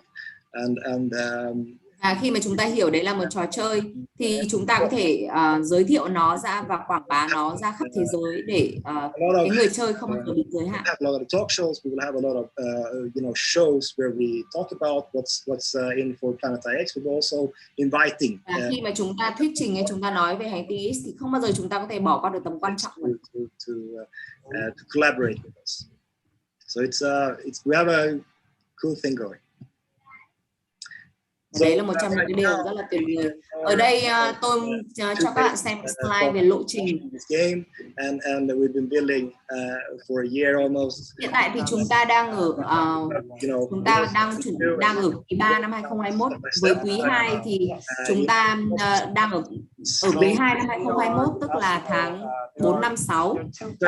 Khi mà chúng ta hiểu đấy là một trò chơi thì chúng ta có thể giới thiệu nó ra và quảng bá nó ra khắp thế giới để cái người chơi không bao giờ bị giới hạn. A lot of talk shows, we will have a lot of shows where we talk about what's in for Planet X. We're also inviting. Khi mà chúng ta thuyết trình hay chúng ta nói về hành tinh X thì không bao giờ chúng ta có thể bỏ qua được tầm quan trọng to collaborate with us. So we have a cool thing going. Đấy là một trong những cái điều rất là tuyệt vời. Ở đây tôi cho các bạn xem slide về lộ trình. Hiện tại thì chúng ta đang ở quý 3 năm 2021. Với quý 2 thì chúng ta đang ở quý 2 năm 2021, tức là tháng 4 năm 6.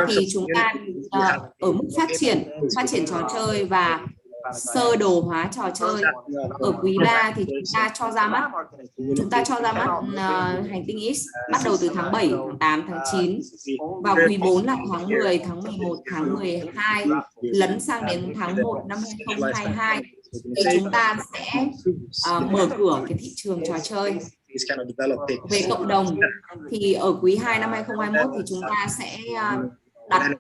Thì chúng ta ở mức phát triển trò chơi và sơ đồ hóa trò chơi. Ở quý 3 thì chúng ta cho ra mắt hành tinh X bắt đầu từ tháng 7, tháng 8, tháng 9. Vào quý 4 là tháng 10, tháng 11, tháng 12, lấn sang đến tháng 1 năm 2022 thì chúng ta sẽ mở cửa cái thị trường trò chơi. Về cộng đồng thì ở quý 2 năm 2021 thì chúng ta sẽ đặt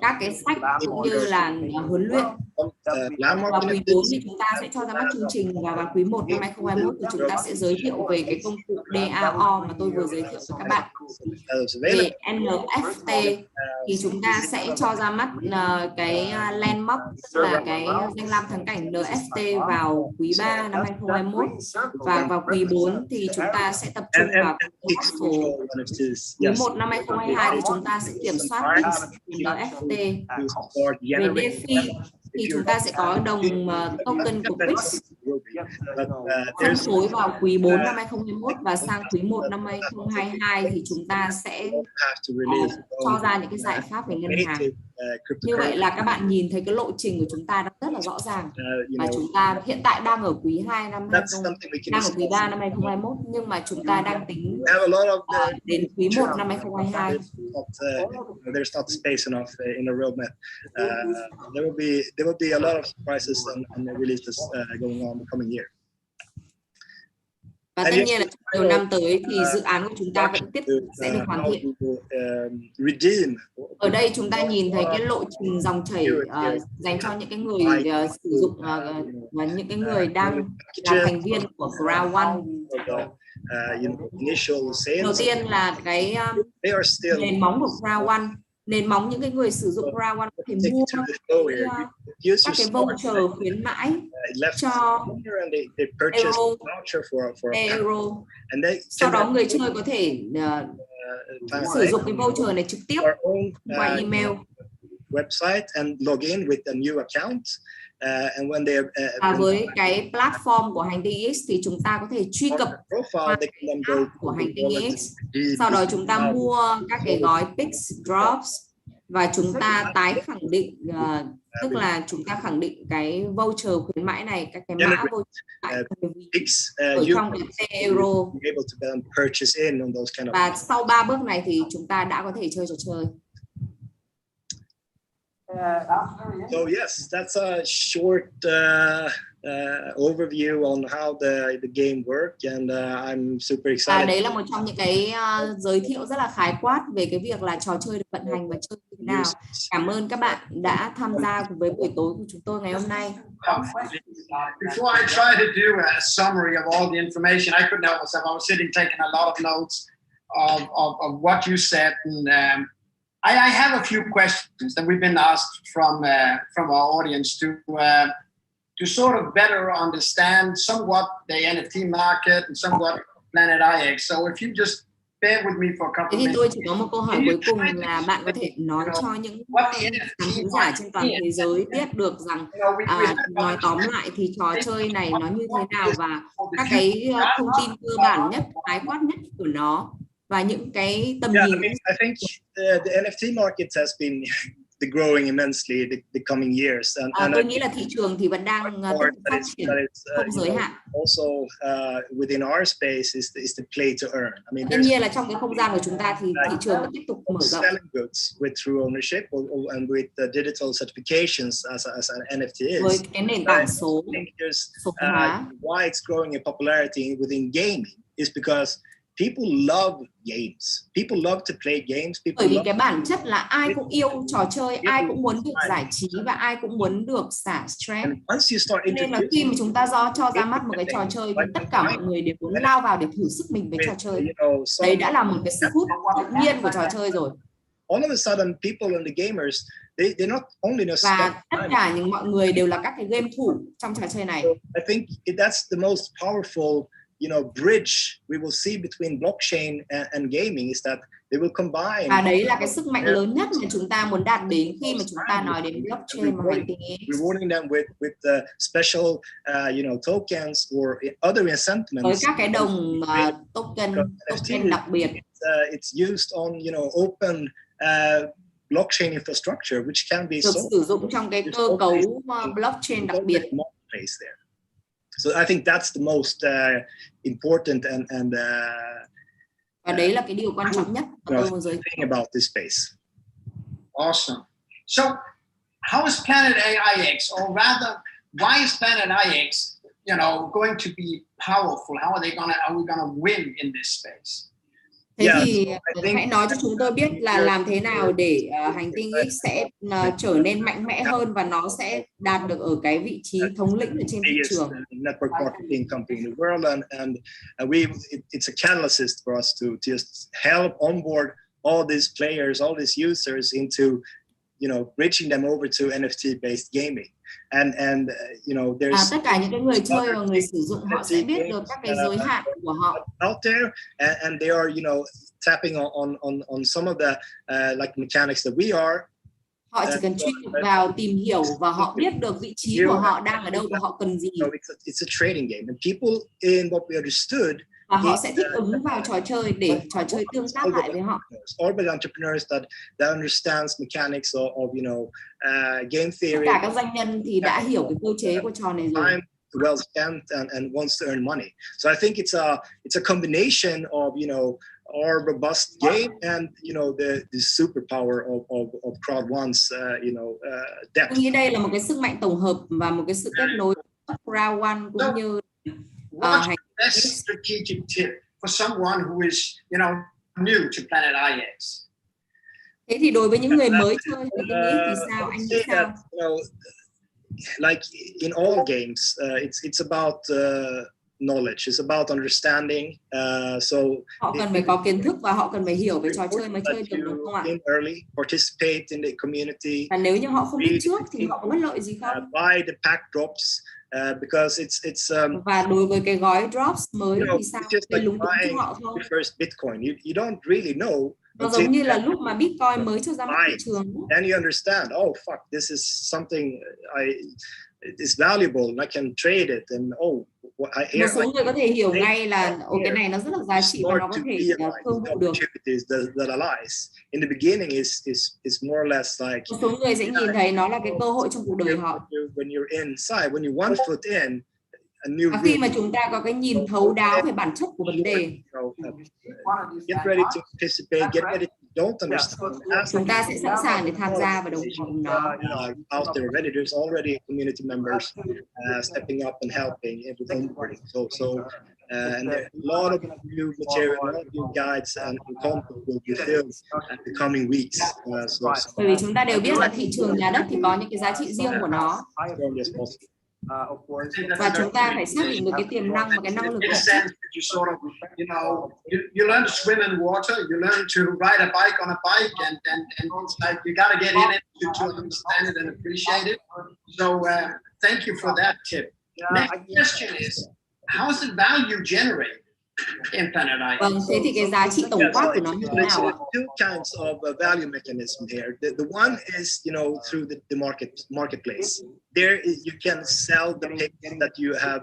các cái sách cũng như là huấn luyện. Vào quý 4 thì chúng ta sẽ cho ra mắt chương trình, và vào quý 1 năm 2021 thì chúng ta sẽ giới thiệu về cái công cụ DAO mà tôi vừa giới thiệu với các bạn. Về NFT thì chúng ta sẽ cho ra mắt cái landmark, tức là cái danh lam thắng cảnh NFT vào quý 3 năm 2021, và vào quý 4 thì chúng ta sẽ tập trung vào các số. Quý 1 năm 2022 thì chúng ta sẽ kiểm soát NFT. Về DeFi thì chúng ta sẽ có đồng token của Pix will be. But phân phối vào quý 4 năm 2021 và sang quý 1 năm 2022 thì chúng ta sẽ cho ra những cái giải pháp về ngân hàng. Như vậy là các bạn nhìn thấy cái lộ trình của chúng ta rất là rõ ràng. Và chúng ta hiện tại đang ở quý 2 năm 2020, đang ở quý 3 năm 2021, nhưng mà chúng ta đang tính đến quý 1 năm 2022. There's not space enough in a roadmap. There will be a lot of surprises and releases going on the coming year. Và tất nhiên là trong nhiều năm tới thì dự án của chúng ta vẫn tiếp tục sẽ được hoàn thiện. Ở đây chúng ta nhìn thấy cái lộ trình dòng chảy dành cho những cái người sử dụng và những cái người đang là thành viên của Ground One. Đầu tiên là cái nền móng của Ground One. Nền móng những cái người sử dụng Ground One có thể mua các cái voucher khuyến mãi cho euro. Sau đó người chơi có thể sử dụng cái voucher này trực tiếp qua email. Website and log in with a new account. Và với cái platform của Hành Tinh X thì chúng ta có thể truy cập qua app của Hành Tinh X. Sau đó chúng ta mua các cái gói Pix Drops và chúng ta tái khẳng định, tức là chúng ta khẳng định cái voucher khuyến mãi này, các cái mã voucher ở trong cái euro. Và sau 3 bước này thì chúng ta đã có thể chơi trò chơi. So yes, that's a short overview on how the game works, and I'm super excited. Đấy là một trong những cái giới thiệu rất là khái quát về cái việc là trò chơi được vận hành và chơi như thế nào. Cảm ơn các bạn đã tham gia với buổi tối của chúng tôi ngày hôm nay. Before I try to do a summary of all the information, I couldn't help myself. I was sitting taking a lot of notes of what you said, and I have a few questions that we've been asked from our audience to sort of better understand somewhat the NFT market and somewhat Planet IX. So if you just bear with me for a couple of minutes. Tôi chỉ có một câu hỏi cuối cùng là bạn có thể nói cho những khán giả trên toàn thế giới biết được rằng nói tóm lại thì trò chơi này nó như thế nào và các cái thông tin cơ bản nhất, khái quát nhất của nó. Và những cái tầm nhìn. I think the NFT market has been growing immensely the coming years. Tôi nghĩ là thị trường thì vẫn đang phát triển không giới hạn. Also within our space is the play to earn. I mean, tất nhiên là trong cái không gian của chúng ta thì thị trường vẫn tiếp tục mở rộng. Selling goods with true ownership and with the digital certifications as an NFT is. Với cái nền tảng số hóa. Why it's growing in popularity within gaming is because people love games. People love to play games. Bởi vì cái bản chất là ai cũng yêu trò chơi, ai cũng muốn được giải trí và ai cũng muốn được xả stress. Nên là khi mà chúng ta cho ra mắt một cái trò chơi thì tất cả mọi người đều muốn lao vào để thử sức mình với trò chơi. Đấy đã là một cái sức hút tự nhiên của trò chơi rồi. All of a sudden, people and the gamers, they not only know. Và tất cả những mọi người đều là các cái game thủ trong trò chơi này. I think that's the most powerful bridge we will see between blockchain and gaming is that they will combine. Và đấy là cái sức mạnh lớn nhất mà chúng ta muốn đạt đến khi mà chúng ta nói đến blockchain và Hành Tinh X. Rewarding them with special tokens or other incentives. Với các cái đồng token đặc biệt. It's used on open blockchain infrastructure which can be được sử dụng trong cái cơ cấu blockchain đặc biệt. So I think that's the most important and và đấy là cái điều quan trọng nhất thing about this space. Awesome. So how is Planet IX, or rather, why is Planet IX, going to be powerful? How are we gonna win in this space? Thế thì hãy nói cho chúng tôi biết là làm thế nào để Hành Tinh X sẽ trở nên mạnh mẽ hơn và nó sẽ đạt được ở cái vị trí thống lĩnh ở trên thị trường. Network marketing company in the world, and it's a catalyst for us to just help onboard all these players, all these users into bridging them over to NFT-based gaming. And there's tất cả những cái người chơi và người sử dụng họ sẽ biết được các cái giới hạn của họ out there, and they are tapping on some of the like mechanics that we are, Họ chỉ cần truy cập vào tìm hiểu và họ biết được vị trí của họ đang ở đâu và họ cần gì. It's a trading game, and people in what we understood. Và họ sẽ thích ứng vào trò chơi để trò chơi tương tác lại với họ. All entrepreneurs that understands mechanics of game theory. Tất cả các doanh nhân thì đã hiểu cái cơ chế của trò này rồi. Well spent and wants to earn money. So I think it's a combination of our robust game and the superpower of crowd one's depth. Tôi nghĩ đây là một cái sức mạnh tổng hợp và một cái sự kết nối crowd one cũng như what's the best strategic tip for someone who is new to Planet IX? Thế thì đối với những người mới chơi thì tôi nghĩ thì sao, anh nghĩ sao? Like in all games, it's about knowledge. It's about understanding. So họ cần phải có kiến thức và họ cần phải hiểu về trò chơi mới chơi được, đúng không ạ? Early, participate in the community. Và nếu như họ không biết trước thì họ có bất lợi gì không? Buy the pack drops because it's và đối với cái gói drops mới thì sao? Like lúng túng cho họ không? First Bitcoin, you don't really know. Nó giống như là lúc mà Bitcoin mới cho ra mắt thị trường. Then you understand, oh fuck, this is something is valuable and I can trade it, and một số người có thể hiểu ngay là cái này nó rất là giá trị và nó có thể cơ hội được. In the beginning is more or less like một số người sẽ nhìn thấy nó là cái cơ hội trong cuộc đời họ. When you're inside, when you one foot in và khi mà chúng ta có cái nhìn thấu đáo về bản chất của vấn đề, get ready to participate, get ready to don't understand. Chúng ta sẽ sẵn sàng để tham gia và đồng hành cùng nó. Out there already, there's already community members stepping up and helping everything. And a lot of new material, a lot of new guides and content will be filled in the coming weeks. Bởi vì chúng ta đều biết là thị trường nhà đất thì có những cái giá trị riêng của nó. Và chúng ta phải xác định được cái tiềm năng và cái năng lực của nó. You learn to swim in water, you learn to ride a bike on a bike, and it's like you got to get in it to understand it and appreciate it. So thank you for that tip. Next question is, how is the value generated in Planet IX? Vâng, thế thì cái giá trị tổng quát của nó như thế nào ạ? Two kinds of value mechanism here. The one is, through the marketplace. There you can sell the picks that you have,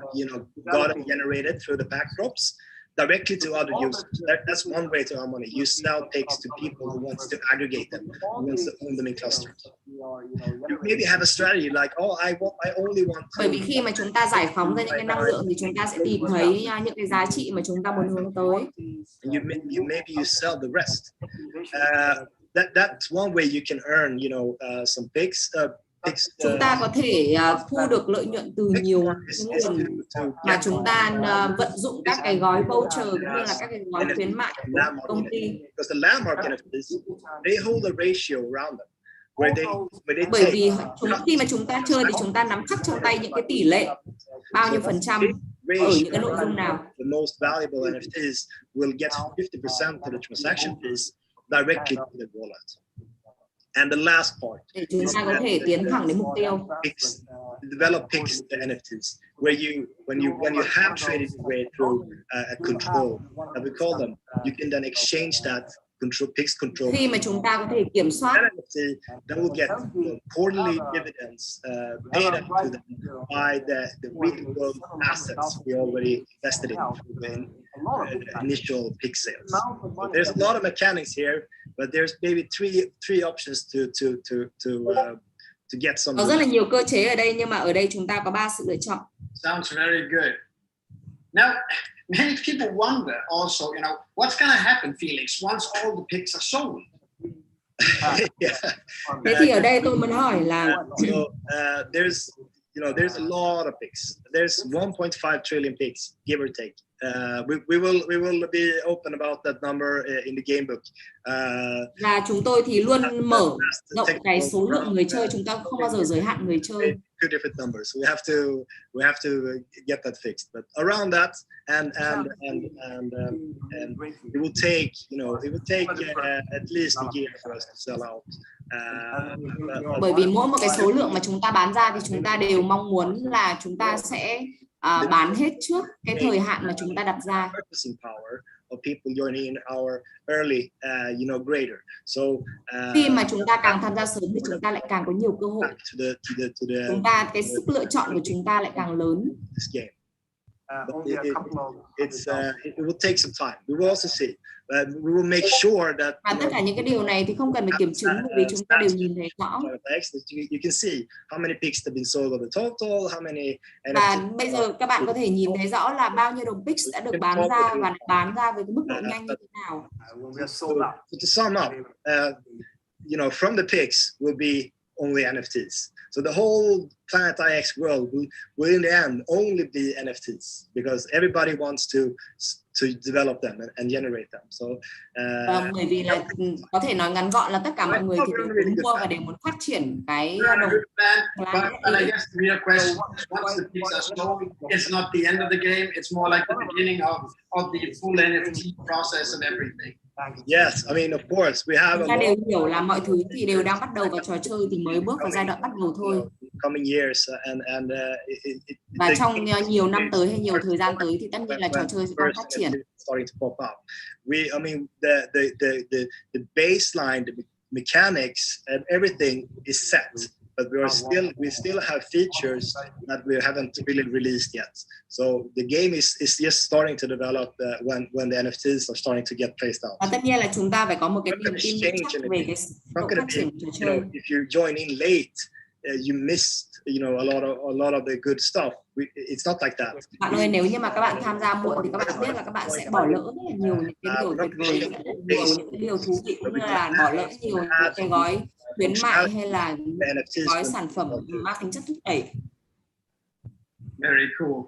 gotten generated through the backdrops directly to other users. That's one way to earn money. You sell picks to people who wants to aggregate them, who wants to own them in clusters. You maybe have a strategy like, I only want to... Bởi vì khi mà chúng ta giải phóng ra những cái năng lượng thì chúng ta sẽ tìm thấy những cái giá trị mà chúng ta muốn hướng tới. Maybe you sell the rest. That's one way you can earn, some picks. Chúng ta có thể thu được lợi nhuận từ nhiều nguồn mà chúng ta vận dụng các cái gói voucher cũng như là các cái gói khuyến mại của công ty. Bởi vì khi mà chúng ta chơi thì chúng ta nắm chắc trong tay những cái tỷ lệ bao nhiêu phần trăm ở những cái nội dung nào. The most valuable NFTs will get 50% of the transaction fees directly to the wallet. And the last part, để chúng ta có thể tiến thẳng đến mục tiêu. Develop picks the NFTs, where when you have traded away through a control, as we call them, you can then exchange that picks control. Khi mà chúng ta có thể kiểm soát, that will get quarterly dividends paid up to them by the real world assets we already invested in initial pick sales. So there's a lot of mechanics here, but there's maybe three options to get some. Có rất là nhiều cơ chế ở đây, nhưng mà ở đây chúng ta có 3 sự lựa chọn. Sounds very good. Now, many people wonder also, what's going to happen, Felix, once all the picks are sold? Thế thì ở đây tôi muốn hỏi là there's a lot of picks. There's 1.5 trillion picks, give or take. We will be open about that number in the game book. Là chúng tôi thì luôn mở rộng cái số lượng người chơi, chúng ta không bao giờ giới hạn người chơi. Two different numbers. We have to get that fixed. But around that, and it will take at least a year for us to sell out. Bởi vì mỗi một cái số lượng mà chúng ta bán ra thì chúng ta đều mong muốn là chúng ta sẽ bán hết trước cái thời hạn mà chúng ta đặt ra. of people joining in our early, grader. So khi mà chúng ta càng tham gia sớm thì chúng ta lại càng có nhiều cơ hội. Chúng ta cái sức lựa chọn của chúng ta lại càng lớn. It will take some time. We will also see. But we will make sure that. Và tất cả những cái điều này thì không cần phải kiểm chứng bởi vì chúng ta đều nhìn thấy rõ. You can see how many picks have been sold of the total, how many. Và bây giờ các bạn có thể nhìn thấy rõ là bao nhiêu đồng picks đã được bán ra và bán ra với cái mức độ nhanh như thế nào. So to sum up, from the picks will be only NFTs. So the whole Planet IX world will in the end only be NFTs because everybody wants to develop them and generate them. So bởi vì là có thể nói ngắn gọn là tất cả mọi người thì đều muốn mua và đều muốn phát triển cái đồng. But I guess the real question, once the picks are sold, it's not the end of the game. It's more like the beginning of the full NFT process and everything. Yes, I mean, of course, we have. Chúng ta đều hiểu là mọi thứ thì đều đang bắt đầu vào trò chơi thì mới bước vào giai đoạn bắt đầu thôi. Coming years Và trong nhiều năm tới hay nhiều thời gian tới thì tất nhiên là trò chơi sẽ còn phát triển. Starting to pop up. I mean, the baseline, the mechanics, and everything is set. But we still have features that we haven't really released yet. So the game is just starting to develop when the NFTs are starting to get placed out. Và tất nhiên là chúng ta phải có một cái niềm tin chắc về cái độ phát triển trò chơi. If you join in late, you missed a lot of the good stuff. It's not like that. Bạn ơi, nếu như mà các bạn tham gia muộn thì các bạn biết là các bạn sẽ bỏ lỡ rất là nhiều những cái điều tuyệt vời, nhiều những cái điều thú vị, cũng như là bỏ lỡ nhiều những cái gói khuyến mại hay là gói sản phẩm mang tính chất thúc đẩy. Very cool.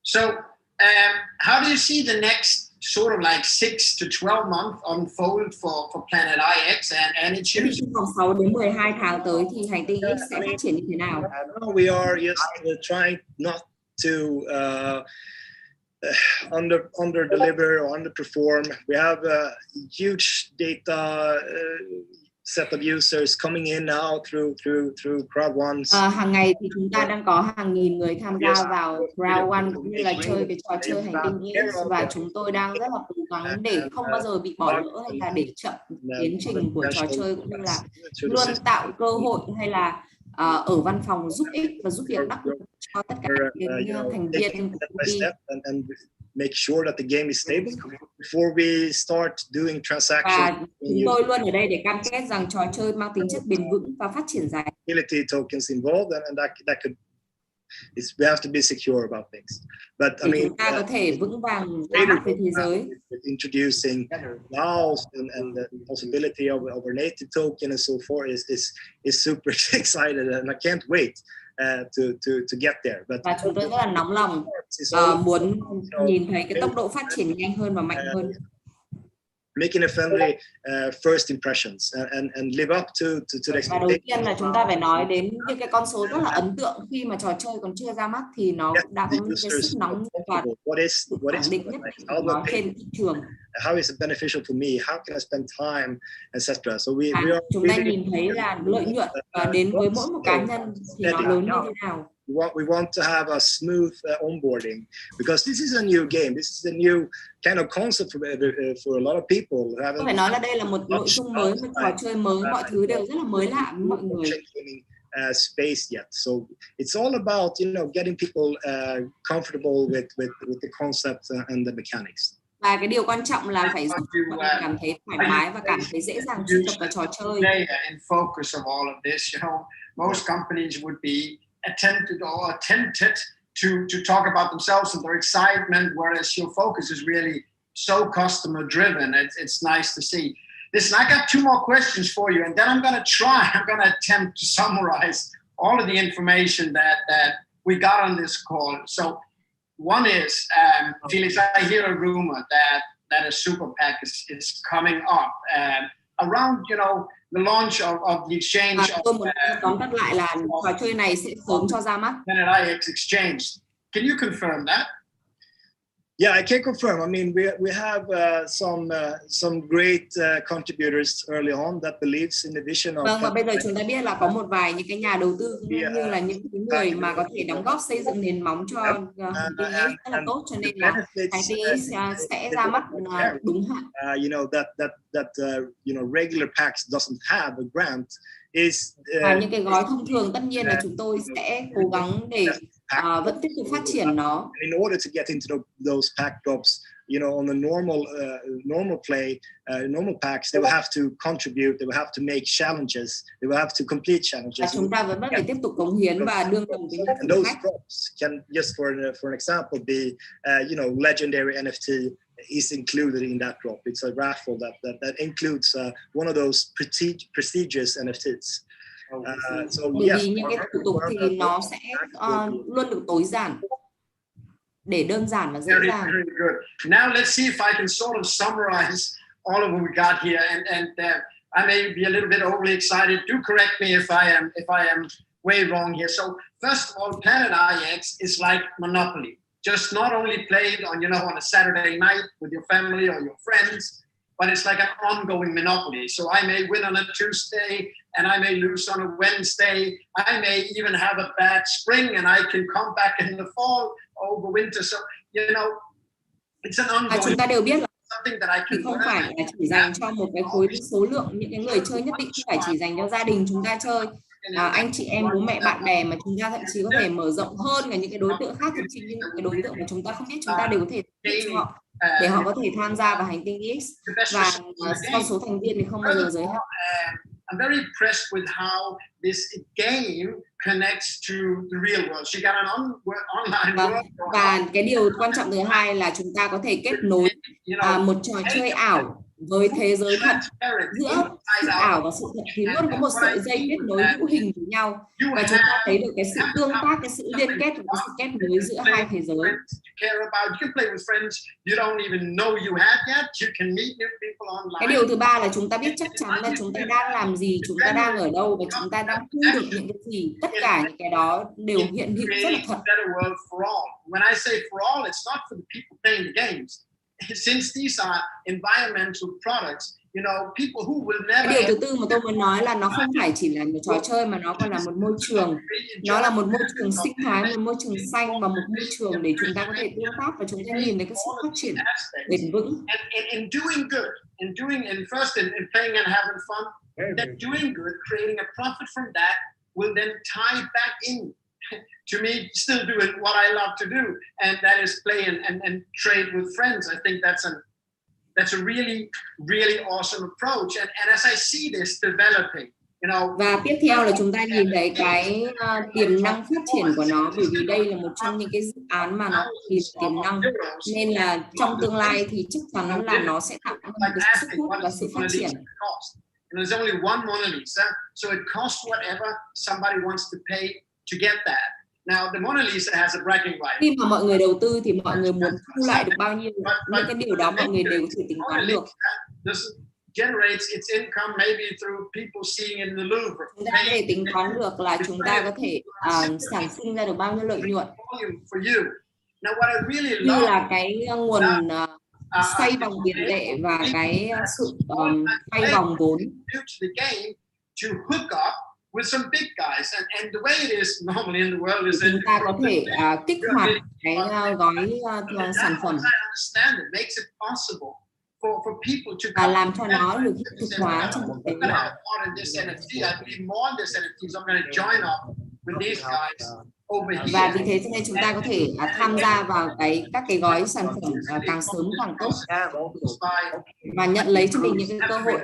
So, how do you see the next sort of like 6 to 12 months unfold for Planet IX and any changes? Trong vòng 6 đến 12 tháng tới thì hành tinh X sẽ phát triển như thế nào? We are just trying not to under deliver or underperform. We have a huge data set of users coming in now through crowd ones. Hàng ngày thì chúng ta đang có hàng nghìn người tham gia vào crowd one cũng như là chơi cái trò chơi hành tinh X, và chúng tôi đang rất là cố gắng để không bao giờ bị bỏ lỡ hay là để chậm tiến trình của trò chơi, cũng như là luôn tạo cơ hội hay là ở văn phòng giúp ích và giúp việc đắc lực cho tất cả những thành viên của công ty. Make sure that the game is stable before we start doing transactions. Và chúng tôi luôn ở đây để cam kết rằng trò chơi mang tính chất bền vững và phát triển dài. Tokens involved, and that could. We have to be secure about things. But I mean, chúng ta có thể vững vàng ra mắt về thế giới. Introducing DAOs and the possibility of a native token and so forth is super excited, and I can't wait to get there. But và chúng tôi rất là nóng lòng muốn nhìn thấy cái tốc độ phát triển nhanh hơn và mạnh hơn. Making a friendly first impressions and live up to the expectations. Và đầu tiên là chúng ta phải nói đến những cái con số rất là ấn tượng khi mà trò chơi còn chưa ra mắt thì nó đã có những cái sức nóng và khẳng định nhất nó trên thị trường. How is it beneficial for me? How can I spend time, etc. So chúng ta nhìn thấy là lợi nhuận đến với mỗi một cá nhân thì nó lớn như thế nào. We want to have a smooth onboarding because this is a new game. This is a new kind of concept for a lot of people. Tôi phải nói là đây là một nội dung mới, một trò chơi mới, mọi thứ đều rất là mới lạ với mọi người. Space yet, so it's all about getting people comfortable with the concepts and the mechanics. Và cái điều quan trọng là phải giúp mọi người cảm thấy thoải mái và cảm thấy dễ dàng truy cập vào trò chơi. In focus of all of this, most companies would be attempted to talk about themselves and their excitement, whereas your focus is really so customer driven. It's nice to see. Listen, I got 2 more questions for you, and then I'm going to attempt to summarize all of the information that we got on this call. So one is, Felix, I hear a rumor that a super PAC is coming up around, the launch of the exchange. Tôi muốn tóm tắt lại là trò chơi này sẽ sớm cho ra mắt. Planet IX exchange. Can you confirm that? Yeah, I can confirm. I mean, we have some great contributors early on that believes in the vision of. Vâng, và bây giờ chúng ta biết là có một vài những cái nhà đầu tư cũng như là những cái người mà có thể đóng góp xây dựng nền móng cho Hành Tinh X rất là tốt, cho nên là Hành Tinh X sẽ ra mắt đúng hạn. You know that you know regular packs doesn't have a grant is. Và những cái gói thông thường tất nhiên là chúng tôi sẽ cố gắng để vẫn tiếp tục phát triển nó. In order to get into those pack drops, you know, on the normal play, normal packs, they will have to contribute, they will have to make challenges, they will have to complete challenges. Và chúng ta vẫn phải tiếp tục cống hiến và đương đầu với những thử thách. Drops can just for an example be, you know, legendary NFT is included in that drop. It's a raffle that includes one of those prestigious NFTs. Bởi vì những cái thủ tục thì nó sẽ luôn được tối giản để đơn giản và dễ dàng. Very good. Now let's see if I can sort of summarize all of what we got here, and I may be a little bit overly excited. Do correct me if I am way wrong here. So first of all, Planet IX is like Monopoly. Just not only played on, you know, on a Saturday night with your family or your friends, but it's like an ongoing Monopoly. So I may win on a Tuesday and I may lose on a Wednesday. I may even have a bad spring and I can come back in the fall, over winter. So, you know, it's an ongoing. Chúng ta đều biết là something that I thì can không phải là chỉ dành cho một cái khối số lượng những cái người chơi nhất định, không phải chỉ dành cho gia đình chúng ta chơi, anh chị em, bố mẹ, bạn bè, mà chúng ta thậm chí có thể mở rộng hơn cả những cái đối tượng khác, thậm chí những cái đối tượng mà chúng ta không biết, chúng ta đều có thể cho họ để họ có thể tham gia vào Hành Tinh X, và con số thành viên thì không bao giờ giới hạn. I'm very impressed with how this game connects to the real world. She got an online world. Và cái điều quan trọng thứ hai là chúng ta có thể kết nối một trò chơi ảo với thế giới thật. Giữa sự ảo và sự thật thì luôn có một sợi dây kết nối hữu hình với nhau, và chúng ta thấy được cái sự tương tác, cái sự liên kết và cái sự kết nối giữa hai thế giới. Cái điều thứ ba là chúng ta biết chắc chắn là chúng ta đang làm gì, chúng ta đang ở đâu và chúng ta đang thu được những cái gì. Tất cả những cái đó đều hiện hữu rất là thật. When I say for all, it's not for the people playing the games. Since these are environmental products, you know, people who will never. Cái điều thứ tư mà tôi muốn nói là nó không phải chỉ là một trò chơi mà nó còn là một môi trường. Nó là một môi trường sinh thái, một môi trường xanh và một môi trường để chúng ta có thể tương tác và chúng ta nhìn thấy cái sự phát triển bền vững. And doing good, and playing and having fun, then doing good, creating a profit from that will then tie back in to me still doing what I love to do, and that is play and trade with friends. I think that's a really, really awesome approach. And as I see this developing, you know. Và tiếp theo là chúng ta nhìn thấy cái tiềm năng phát triển của nó, bởi vì đây là một trong những cái dự án mà nó thì tiềm năng, nên là trong tương lai thì chắc chắn là nó sẽ tạo ra cái sức hút và sự phát triển. And there's only one Mona Lisa, so it costs whatever somebody wants to pay to get that. Now the Mona Lisa has a bragging right. Khi mà mọi người đầu tư thì mọi người muốn thu lại được bao nhiêu, những cái điều đó mọi người đều có thể tính toán được. This generates its income maybe through people seeing in the Louvre. Chúng ta có thể tính toán được là chúng ta có thể sản sinh ra được bao nhiêu lợi nhuận. Now what I really như là cái nguồn xoay vòng tiền tệ và cái sự xoay vòng vốn. To hook up with some big guys, and the way it is normally in the world is that chúng ta có thể kích hoạt cái gói sản phẩm và làm cho nó được hiện thực hóa trong thực tế. Và vì thế cho nên chúng ta có thể tham gia vào các cái gói sản phẩm càng sớm càng tốt và nhận lấy cho mình những cái cơ hội.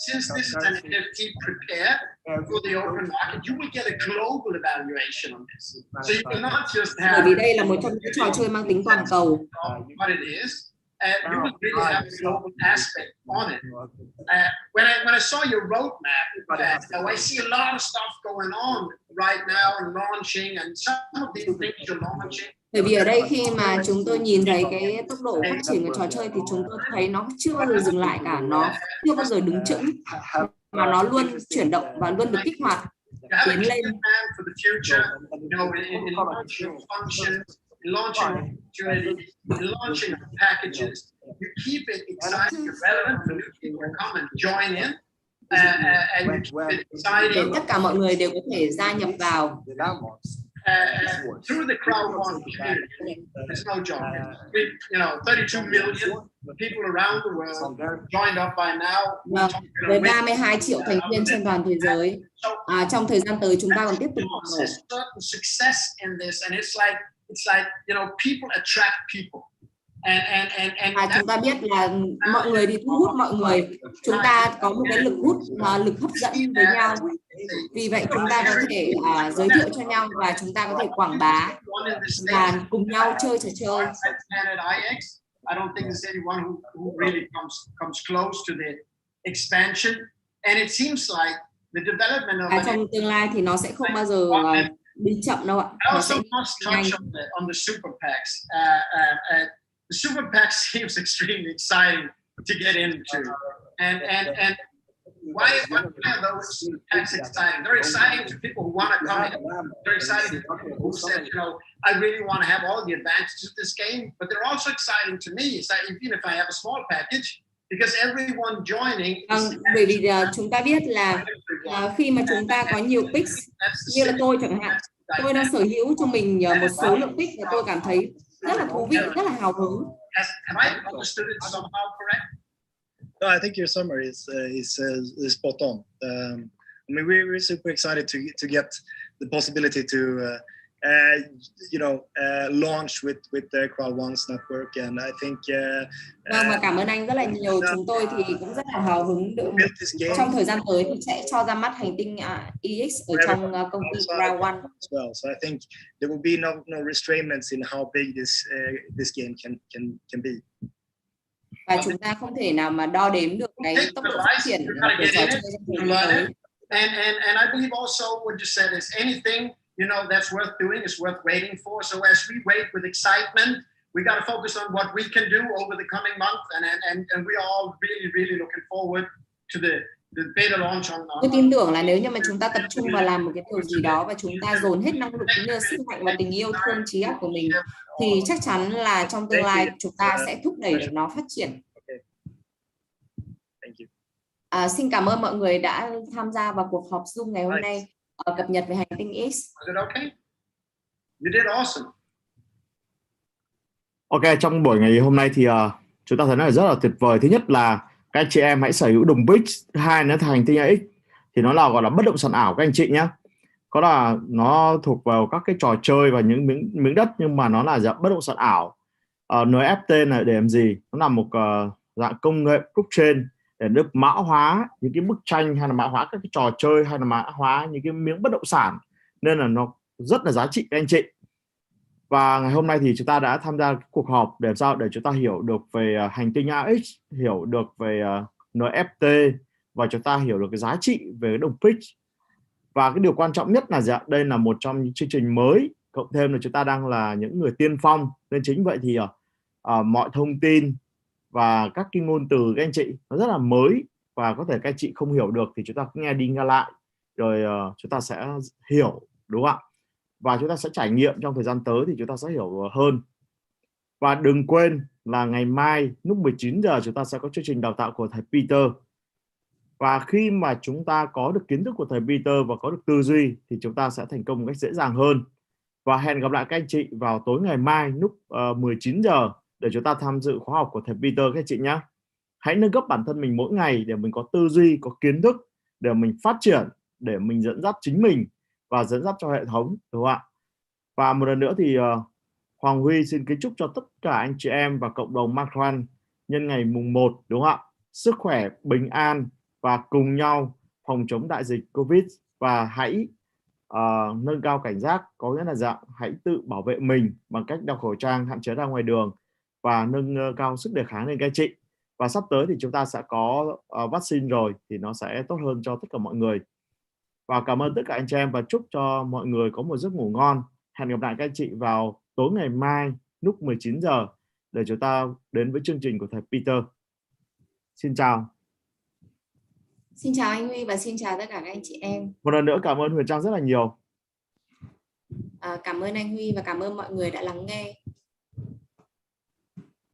Since this is an NFT prepared for the open market, you will get a global evaluation on this. So you will not just have. Bởi vì đây là một trong những trò chơi mang tính toàn cầu. What it is, you will really have a global aspect on it. When I saw your roadmap, I see a lot of stuff going on right now and launching, and some of these things you're launching. Bởi vì ở đây khi mà chúng tôi nhìn thấy cái tốc độ phát triển của trò chơi thì chúng tôi thấy nó chưa bao giờ dừng lại cả, nó chưa bao giờ đứng chững mà nó luôn chuyển động và luôn được kích hoạt. You have a tiến clear lên. plan for the future, you know, in launching functions, in launching opportunities, in launching packages. You keep it exciting and relevant for new people to come and join in. And you keep it Để exciting tất cả mọi người đều có thể gia nhập vào. Through the crowd one community. It's no joke. You know, 32 million people around the world joined up by now. Vâng, với 32 triệu thành viên trên toàn thế giới. Trong thời gian tới chúng ta còn tiếp tục mở. Success in this, and it's like you know, people attract people. Chúng ta biết là mọi người đi thu hút mọi người, chúng ta có một cái lực hút, lực hấp dẫn với nhau. Vì vậy chúng ta có thể giới thiệu cho nhau và chúng ta có thể quảng bá và cùng nhau chơi trò chơi. I don't think there's anyone who really comes close to the expansion, and it seems like the development of trong tương lai thì nó sẽ không bao giờ đi chậm đâu ạ. I also must touch on the super PACs. The super PAC seems extremely exciting to get into, and why are those PACs exciting? They're exciting to people who want to come in. They're exciting to people who said, you know, I really want to have all the advantages of this game, but they're also exciting to me. So even if I have a small package, because everyone joining. Bởi vì chúng ta biết là khi mà chúng ta có nhiều picks, như là tôi chẳng hạn, tôi đang sở hữu cho mình một số lượng pick và tôi cảm thấy rất là thú vị, rất là hào hứng. Have I understood it somehow correct? No, I think your summary is spot on. I mean, we're super excited to get the possibility to launch with the Crowd One's network, and I think. Vâng, và cảm ơn anh rất là nhiều. Chúng tôi thì cũng rất là hào hứng được trong thời gian tới thì sẽ cho ra mắt hành tinh EX ở trong công ty Crowd One. Well, so I think there will be no restraints in how big this game can be. Và chúng ta không thể nào mà đo đếm được cái tốc độ phát triển của trò chơi trong thời gian tới. And I believe also what you said is anything, you know, that's worth doing is worth waiting for. So as we wait with excitement, we got to focus on what we can do over the coming month, and we are all really looking forward to the beta launch on. Tôi tin tưởng là nếu như mà chúng ta tập trung vào làm một cái điều gì đó và chúng ta dồn hết năng lực cũng như sức mạnh và tình yêu thương trí óc của mình, thì chắc chắn là trong tương lai chúng ta sẽ thúc đẩy được nó phát triển. Xin cảm ơn mọi người đã tham gia vào cuộc họp Zoom ngày hôm nay cập nhật về hành tinh X. You did awesome. Ok, trong buổi ngày hôm nay thì chúng ta thấy là rất là tuyệt vời. Thứ nhất là các anh chị em hãy sở hữu đồng Bridge. Thứ hai nữa là hành tinh X thì nó là gọi là bất động sản ảo các anh chị nhé. Có là nó thuộc vào các cái trò chơi và những miếng đất, nhưng mà nó là dạng bất động sản ảo. NFT này để làm gì? Nó là một dạng công nghệ blockchain để được mã hóa những cái bức tranh, hay là mã hóa các cái trò chơi, hay là mã hóa những cái miếng bất động sản, nên là nó rất là giá trị các anh chị. Và ngày hôm nay thì chúng ta đã tham gia cuộc họp để sao để chúng ta hiểu được về hành tinh AX, hiểu được về NFT, và chúng ta hiểu được cái giá trị về đồng pitch. Và cái điều quan trọng nhất là đây là một trong những chương trình mới, cộng thêm là chúng ta đang là những người tiên phong, nên chính vậy thì mọi thông tin và các cái ngôn từ các anh chị nó rất là mới, và có thể các anh chị không hiểu được thì chúng ta nghe đi nghe lại rồi chúng ta sẽ hiểu, đúng không ạ? Và chúng ta sẽ trải nghiệm trong thời gian tới thì chúng ta sẽ hiểu hơn. Và đừng quên là ngày mai lúc 19 giờ chúng ta sẽ có chương trình đào tạo của thầy Peter. Và khi mà chúng ta có được kiến thức của thầy Peter và có được tư duy thì chúng ta sẽ thành công một cách dễ dàng hơn. Và hẹn gặp lại các anh chị vào tối ngày mai lúc 19 giờ để chúng ta tham dự khóa học của thầy Peter các anh chị nhé. Hãy nâng cấp bản thân mình mỗi ngày để mình có tư duy, có kiến thức, để mình phát triển, để mình dẫn dắt chính mình và dẫn dắt cho hệ thống, đúng không ạ? Và một lần nữa thì Hoàng Huy xin kính chúc cho tất cả anh chị em và cộng đồng Macron nhân ngày mùng 1, đúng không ạ? Sức khỏe, bình an và cùng nhau phòng chống đại dịch Covid, và hãy nâng cao cảnh giác, có nghĩa là hãy tự bảo vệ mình bằng cách đeo khẩu trang, hạn chế ra ngoài đường và nâng cao sức đề kháng lên các chị. Và sắp tới thì chúng ta sẽ có vaccine rồi thì nó sẽ tốt hơn cho tất cả mọi người. Và cảm ơn tất cả anh chị em và chúc cho mọi người có một giấc ngủ ngon. Hẹn gặp lại các anh chị vào tối ngày mai lúc 19 giờ để chúng ta đến với chương trình của thầy Peter. Xin chào. Xin chào anh Huy và xin chào tất cả các anh chị em. Một lần nữa cảm ơn Huyền Trang rất là nhiều. Cảm ơn anh Huy và cảm ơn mọi người đã lắng nghe.